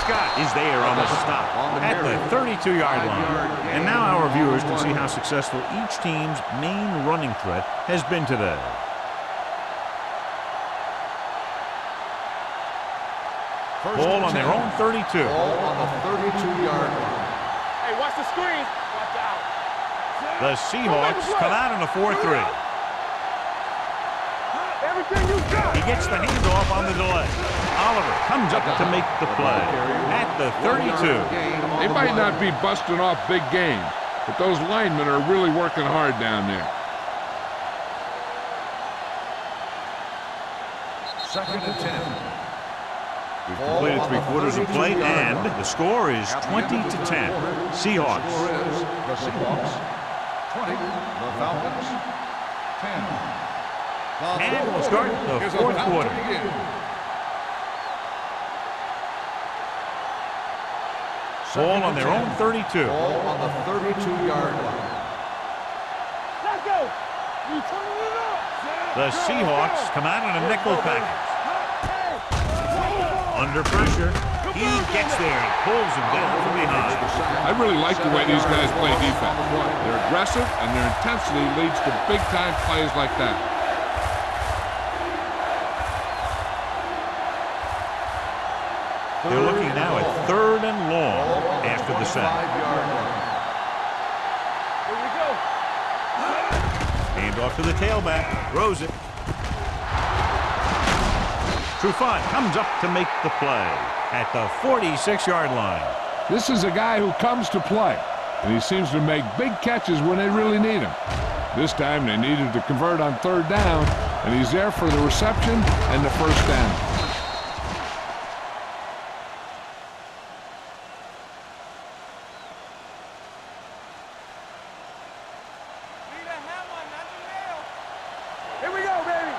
Scott is there on the stop at the 32-yard line. And now our viewers can see how successful each team's main running threat has been today. Ball on their own 32. Ball on the 32-yard line. Hey, watch the screen. Watch out. The Seahawks come out in a 4-3. Everything you got. He gets the handoff on the delay. Oliver comes up to make the play at the 32. They might not be busting off big games, but those linemen are really working hard down there. Second and 10. We've completed 3/4 of play, and the score is 20-10. Seahawks. The Seahawks 20, the Falcons 10. And we'll start the Here's fourth about to quarter. begin. Ball on their own 32. Ball on the 32-yard line. Let's go. You turning it up. The Seahawks come out in a nickel package. Under pressure, he gets there and pulls him down from behind. I really like the way these guys play defense. They're aggressive, and their intensity leads to big-time plays like that. They're looking now at 3rd and long after the sack. 5-yard line. Here we go. Hand off to the tailback. Throws it. Trufant comes up to make the play at the 46-yard line. This is a guy who comes to play, and he seems to make big catches when they really need him. This time they needed to convert on 3rd down, and he's there for the reception and the first down. Here we go, baby.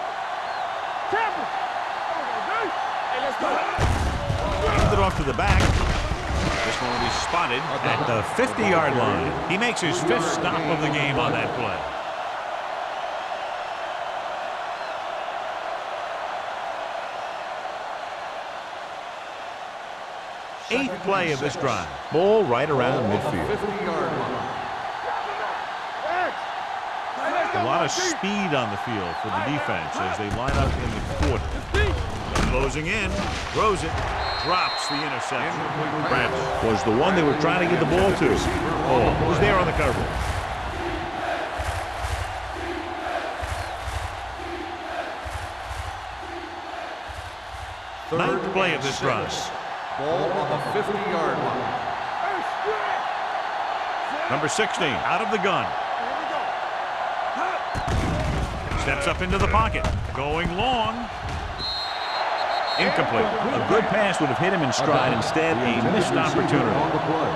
Champion. Hey, let's go. Hands it off to the back. This one will be spotted at the 50-yard line. He makes his 5th stop of the game on that play. Eighth play of this drive. Ball right around midfield. 50-yard line. A lot of speed on the field for the defense as they line up in the quarter. Closing in, throws it, drops the interception. Branch was the one they were trying to get the ball to. Hall was there on the cover. Ninth play of this drive. Ball on the 50-yard line. Number 16 out of the gun. Steps up into the pocket. Going long. Incomplete. A good pass would have hit him in stride. Instead, a missed opportunity. On the play.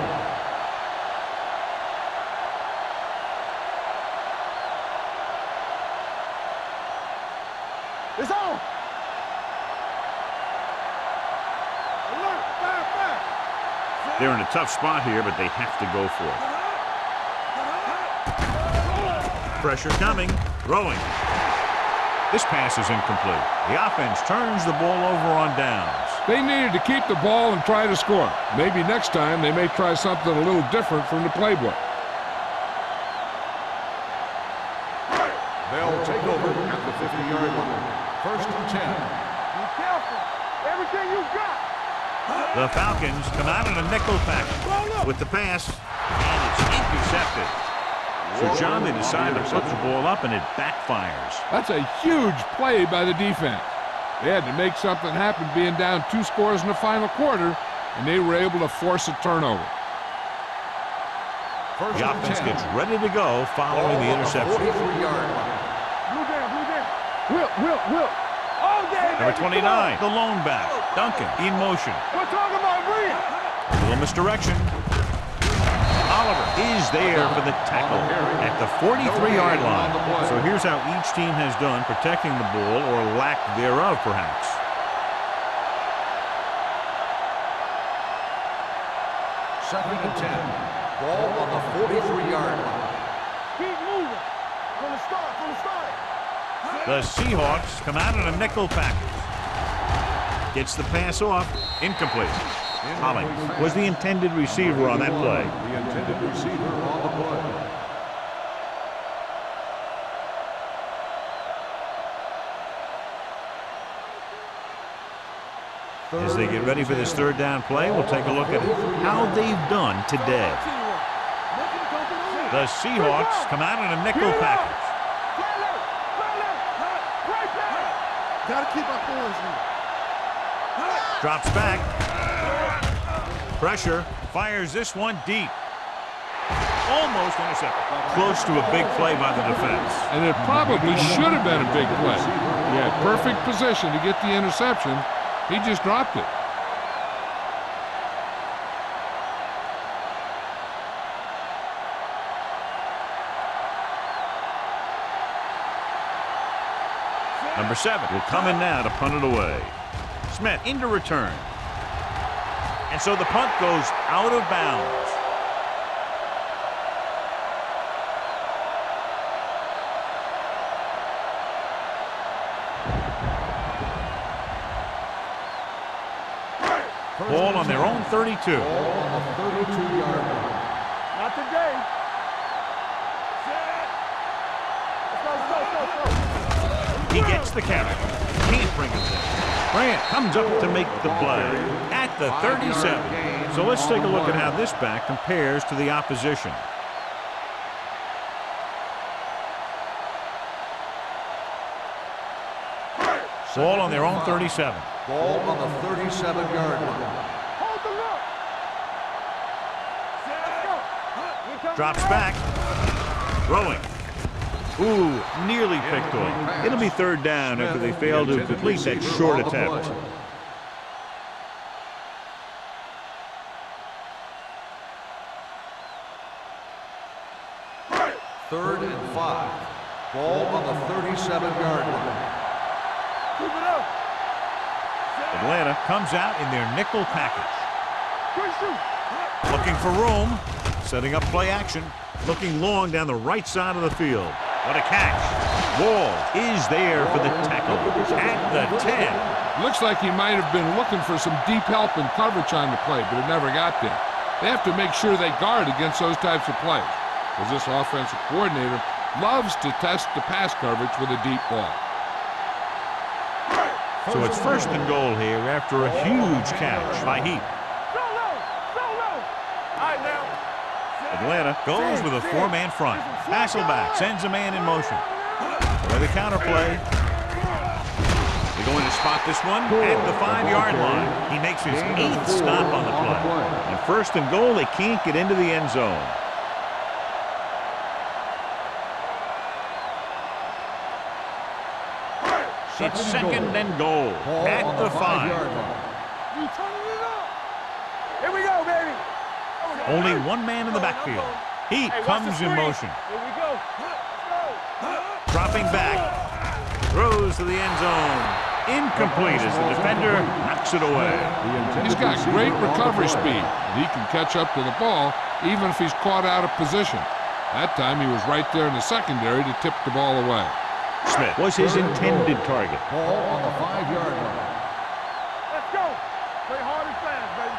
It's on. Alert. Fire. They're in a tough spot here, but they have to go for it. Pressure coming. Throwing. This pass is incomplete. The offense turns the ball over on downs. They needed to keep the ball and try to score. Maybe next time they may try something a little different from the playbook. They'll take over at the 50-yard line. 1st and 10. Be careful. Everything you got. The Falcons come out in a nickel package with the pass, and it's intercepted. So, John, they decide to put the ball up, and it backfires. That's a huge play by the defense. They had to make something happen being down 2 scores in the final quarter, and they were able to force a turnover. The offense gets ready to go following the interception. Will. All day, Number baby, 29, the lone back, Duncan, in motion. we're talking about Reed. A little misdirection. Oliver is there for the tackle at the 43-yard line. So here's how each team has done protecting the ball, or lack thereof, perhaps. Second and 10. Ball on the 43-yard line. Keep moving. From the start. The Seahawks come out in a nickel package. Gets the pass off. Incomplete. Hollings was the intended receiver on that play. The intended receiver on the play. As they get ready for this third down play, we'll take a look at how they've done today. The Seahawks come out in a nickel package. Gotta keep our boys in. Drops back. Pressure. Fires this one deep. Almost intercepted. Close to a big play by the defense. And it probably should have been a big play. He had perfect position to get the interception. He just dropped it. Number 7 will come in now to punt it away. Smith into return. And so the punt goes out of bounds. Ball on their own 32. Ball on the 32-yard line. Not today. Let's go. He gets the carry. Can't bring it in. Grant comes up to make the play at the 37. So let's take a look at how this back compares to the opposition. Ball on their own 37. Ball on the 37-yard line. Hold the look. Drops back. Throwing. Ooh, nearly picked off. It'll be third down after they fail to complete that short attempt. Third and 5. Ball on the 37-yard line. Keep it up. Atlanta comes out in their nickel package. Quick shoot. Looking for room. Setting up play action. Looking long down the right side of the field. What a catch. Wall is there for the tackle at the 10. Looks like he might have been looking for some deep help and coverage on the play, but it never got there. They have to make sure they guard against those types of plays, because this offensive coordinator loves to test the pass coverage with a deep ball. So it's first and goal here after a huge catch by Heap. So low. All right, now. Atlanta goes with a four-man front. Hasselback sends a man in motion. With a counter play. They're going to spot this one at the 5-yard line. He makes his 8th stop on the play. And first and goal, they can't get into the end zone. It's second and goal at the 5. You turning it up. Here we go, baby. Only one man in the backfield. Heat comes in motion. Here we go. Dropping back. Throws to the end zone. Incomplete as the defender knocks it away. He's got great recovery speed, and he can catch up to the ball even if he's caught out of position. That time he was right there in the secondary to tip the ball away. Smith was his intended target. Ball on the 5-yard line. Let's go. Play hard and fast, baby.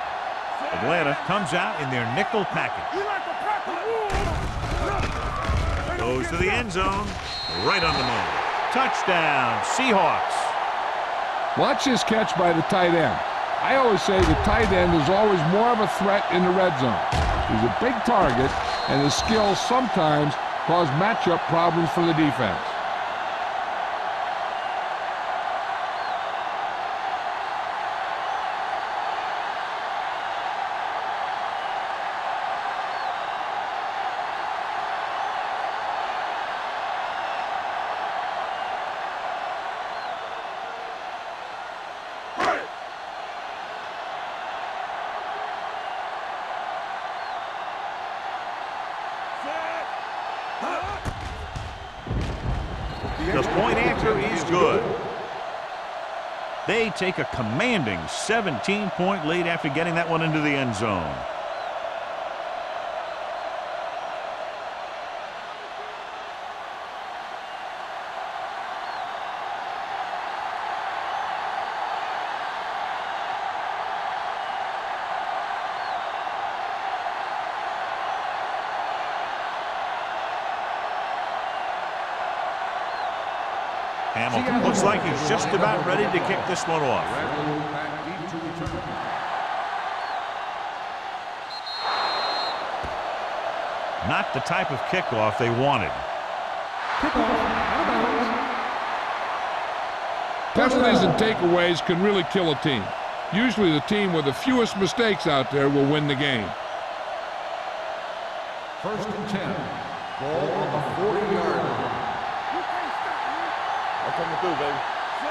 Atlanta comes out in their nickel package. You like to pack the rules. Goes to the end zone. Right on the money. Touchdown, Seahawks. Watch this catch by the tight end. I always say the tight end is always more of a threat in the red zone. He's a big target, and his skills sometimes cause matchup problems for the defense. The point after is good. They take a commanding 17-point lead after getting that one into the end zone. Hamilton looks like he's just about ready to kick this one off. Not the type of kickoff they wanted. Penalties and takeaways can really kill a team. Usually the team with the fewest mistakes out there will win the game. 1st and 10. Ball on the 40-yard line. Coming through, baby.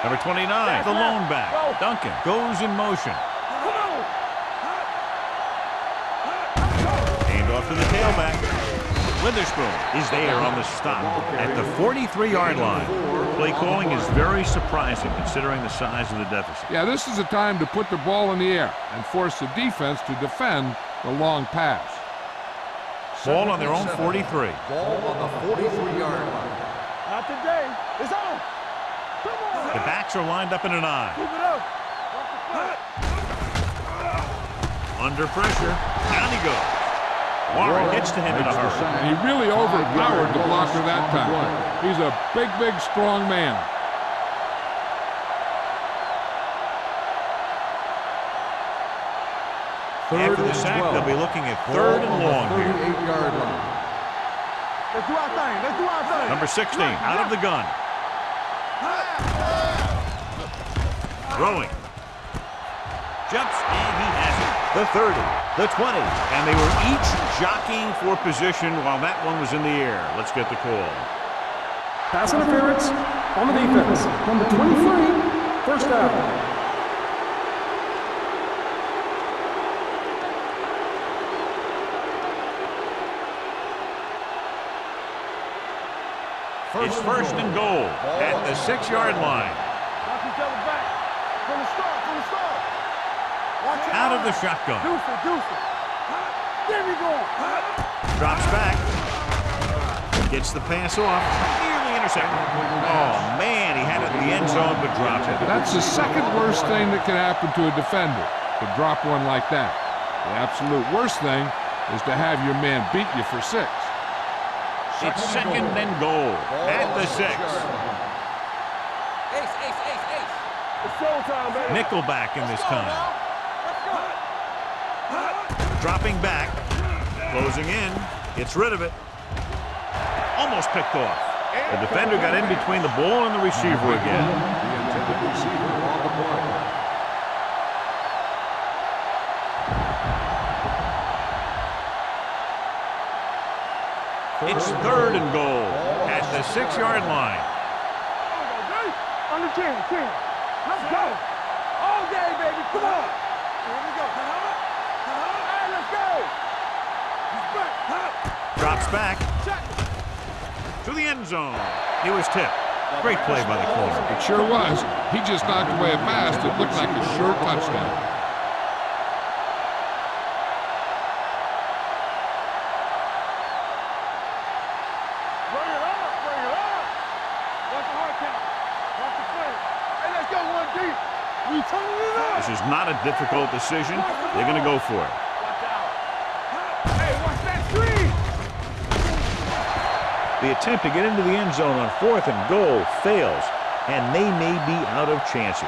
Number 29, the lone back. Duncan goes in motion. Aimed off to the tailback. Witherspoon is there on the stop at the 43-yard line. Play calling is very surprising considering the size of the deficit. Yeah, this is the time to put the ball in the air and force the defense to defend the long pass. Ball on their own 43. Ball on the 43-yard line. Not today. It's on. Come on. The backs are lined up in an eye. Keep it up. Under pressure. Down he goes. Warren gets to him in a hurry. And he really overpowered the blocker that time. He's a big, big, strong man. After the sack, they'll be looking at 3rd and long here. 38-yard line. Let's do our thing. Let's do our thing. Number 16, out of the gun. Throwing. Jumps, and he has it. The 30, the 20, and they were each jockeying for position while that one was in the air. Let's get the call. Pass interference on the defense. Number 23, first down. It's 1st and goal at the 6-yard line. Watch each other back. From the start. From the start. Watch Out of the shotgun. Deuce it. Deuce it. There we go. Drops back. Gets the pass off. Nearly intercepted. Oh, man, he had it in the end zone but dropped it. That's the second worst thing that can happen to a defender, to drop one like that. The absolute worst thing is to have your man beat you for 6. It's 2nd and goal at the 6. Ace. It's showtime, baby. Nickelback in this time. Let's go. Dropping back. Closing in. Gets rid of it. Almost picked off. The defender got in between the ball and the receiver again. The intended receiver on the play. It's 3rd and goal at the 6-yard line. Under 10. Let's go. All day, baby. Come on. Here we go. Hey, let's go. He's back. Drops back to the end zone. He was tipped. Great play by the corner. It sure was. He just knocked away a pass that looked like a sure touchdown. Bring it up. Watch the hard count. Watch the play. Hey, let's go 1 deep. We turning it up. This is not a difficult decision. They're going to go for it. Watch out. Hey, watch that screen. The attempt to get into the end zone on 4th and goal fails, and they may be out of chances.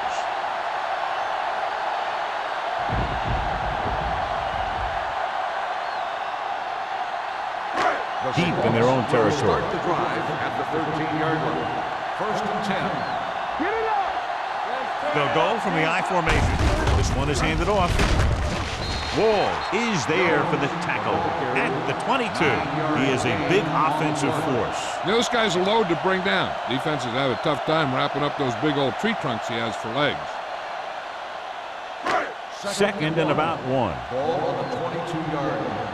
The deep in their own territory. Start the drive at the 13-yard line. First and 10. Get it up. They'll go from the I formation. This one is handed off. Wall is there for the tackle at the 22. He is a big offensive force. You know, this guy's a load to bring down. Defenses have a tough time wrapping up those big old tree trunks he has for legs. Second and about 1. Ball on the 22-yard line.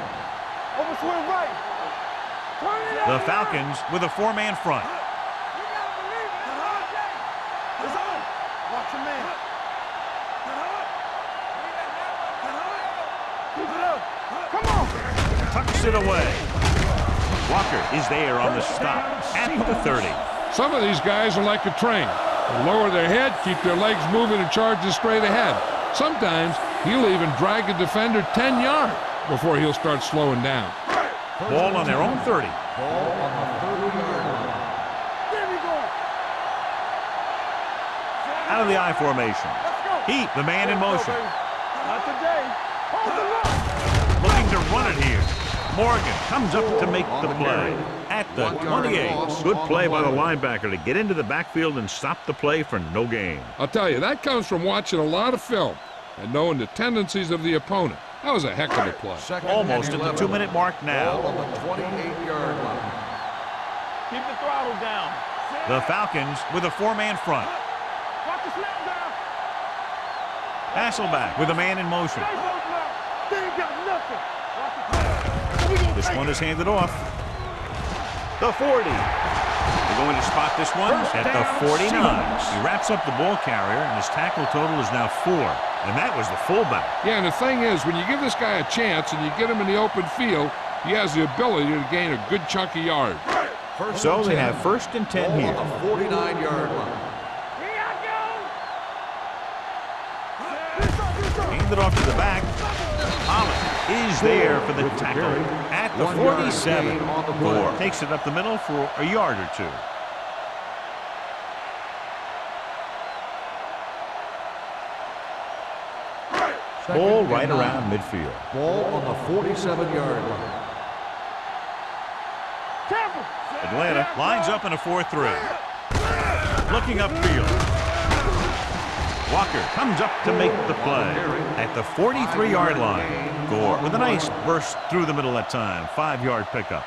Over swing right. Turn it up. The Falcons with a 4-man front. You gotta believe it. It's on. Watch your man. Keep it up. Come on. Tucks it away. Walker is there on the stop at the 30. Some of these guys are like a train. They lower their head, keep their legs moving, and charge straight ahead. Sometimes he'll even drag a defender 10 yards before he'll start slowing down. Ball on their own 30. Ball on the 30-yard line. There we go. Out of the I formation. Let's go. Heat, the man in motion. Not today. Hold the line. Looking to run it here. Morgan comes up to make the play at the 28. Good play by the linebacker to get into the backfield and stop the play for no gain. I'll tell you, that comes from watching a lot of film and knowing the tendencies of the opponent. That was a heck of a play. Second Almost and at the 11. 2-minute mark Ball now. on the 28-yard line. Keep the throttle down. The Falcons with a 4-man front. Watch the snap down. Hasselback with a man in motion. They both now. They ain't got nothing. Watch the play. We gonna This take one it. is handed off. The 40. They're going to spot this one at the 49. He wraps up the ball carrier, and his tackle total is now 4. And that was the fullback. Yeah, and the thing is, when you give this guy a chance and you get him in the open field, he has the ability to gain a good chunk of yards. First So and they 10. have first and 10 Ball here. on the 49-yard line. Here I go. Handed off to the back. Holland is there for the tackle at the 47. Gore takes it up the middle for a yard or 2. Ball right around midfield. Ball on the 47-yard line. Careful. Atlanta lines up in a 4-3. Looking upfield. Walker comes up to make the play at the 43-yard line. Gore with a nice burst through the middle that time. 5-yard pickup.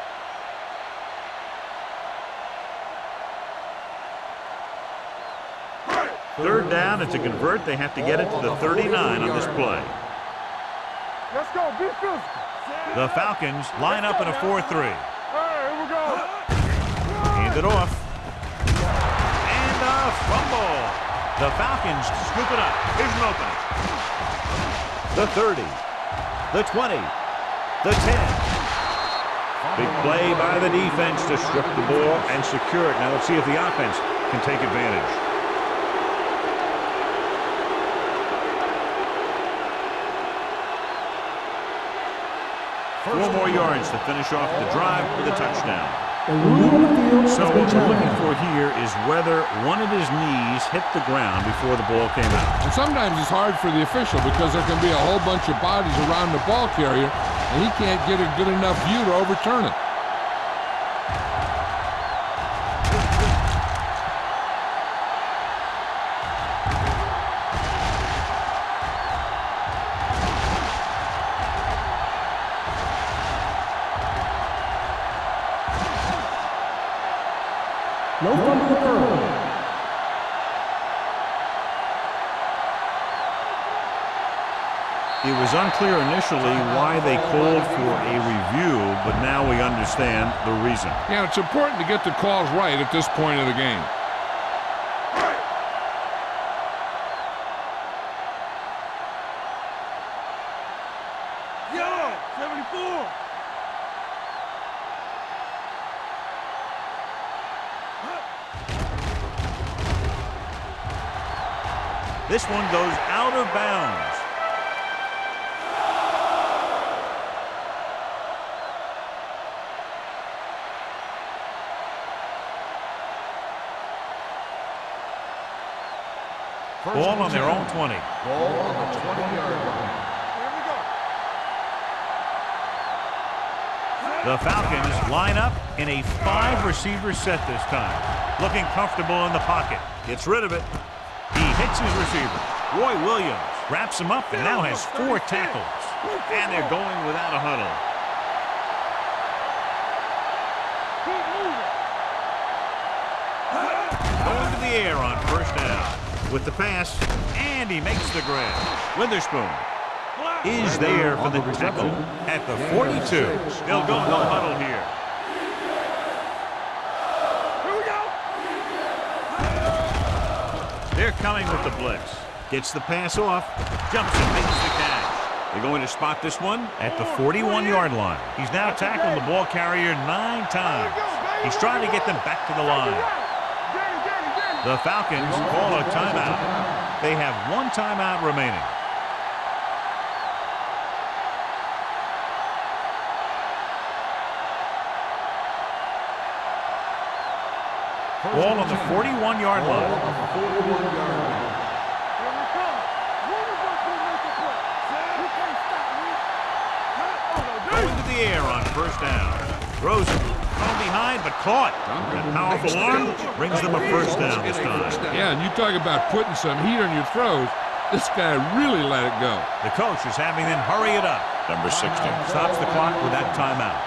Third down, and to convert, they have to get it to the 39 on this play. Let's go. Be physical. The Falcons line up in a 4-3. All right, here we go. Hand it off. And a fumble. The Falcons scoop it up. Here's an opening. The 30. The 20. The 10. Big play by the defense to strip the ball and secure it. Now let's see if the offense can take advantage. Four more yards to finish off the drive with a touchdown. The rule on the field has So been what we're looking challenged. for here is whether one of his knees hit the ground before the ball came out. And sometimes it's hard for the official because there can be a whole bunch of bodies around the ball carrier, and he can't get a good enough view to overturn it. No fumble occurred. It was unclear initially why they called for a review, but now we understand the reason. Yeah, it's important to get the calls right at this point of the game. Yellow. 74. This one goes out of bounds. Ball on their own 20. Ball on the 20-yard line. Here we go. The Falcons line up in a 5-receiver set this time. Looking comfortable in the pocket. Gets rid of it. He hits his receiver. Roy Williams wraps him up and now has 4 tackles. And they're going without a huddle. Going to the air on first down. With the pass, and he makes the grab. Witherspoon is there for the tackle at the 42. They'll go no huddle here. They're coming with the blitz. Gets the pass off, jumps and makes the catch. They're going to spot this one at the 41-yard line. He's now tackled the ball carrier 9 times. He's trying to get them back to the line. The Falcons call a timeout. They have 1 timeout remaining. Ball on the 41-yard line. Going to the air on first down. Throws it. Thrown behind, but caught. That powerful arm brings them a first down this time. Yeah, and you talk about putting some heat on your throws. This guy really let it go. The coach is having them hurry it up. Number 16 stops the clock with that timeout.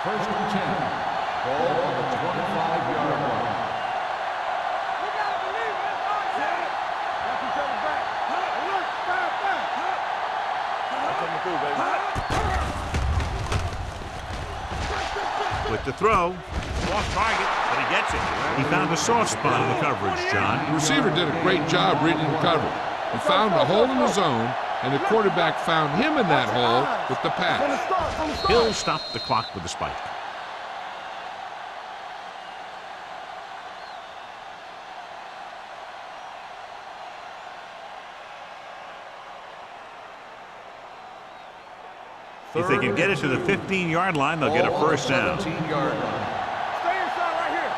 First and 10. Ball on the 25-yard line. We gotta believe it. Got each other back. Look, back. Coming through, baby. With the throw, off target, but he gets it. He found a soft spot in the coverage, John. The receiver did a great job reading the coverage. He found a hole in the zone, and the quarterback found him in that hole with the pass. He'll stop the clock with the spike. If they can get it to the 15-yard line, they'll get a first down. 17-yard line. Stay inside right here.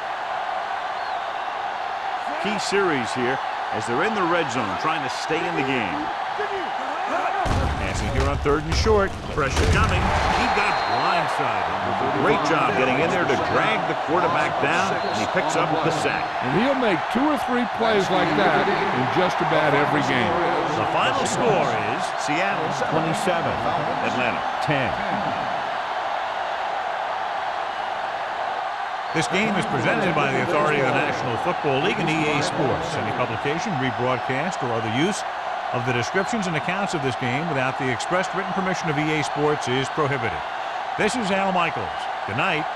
Key series here as they're in the red zone trying to stay in the game. Passing here on 3rd and short. Pressure coming. He got blindsided. Great job getting in there to drag the quarterback down, and he picks up the sack. And he'll make 2 or 3 plays like that in just about every game. The final score is Seattle 27, Atlanta 10. This game is presented by the authority of the National Football League and EA Sports. Any publication, rebroadcast, or other use of the descriptions and accounts of this game without the expressed written permission of EA Sports is prohibited. This is Al Michaels. Good night.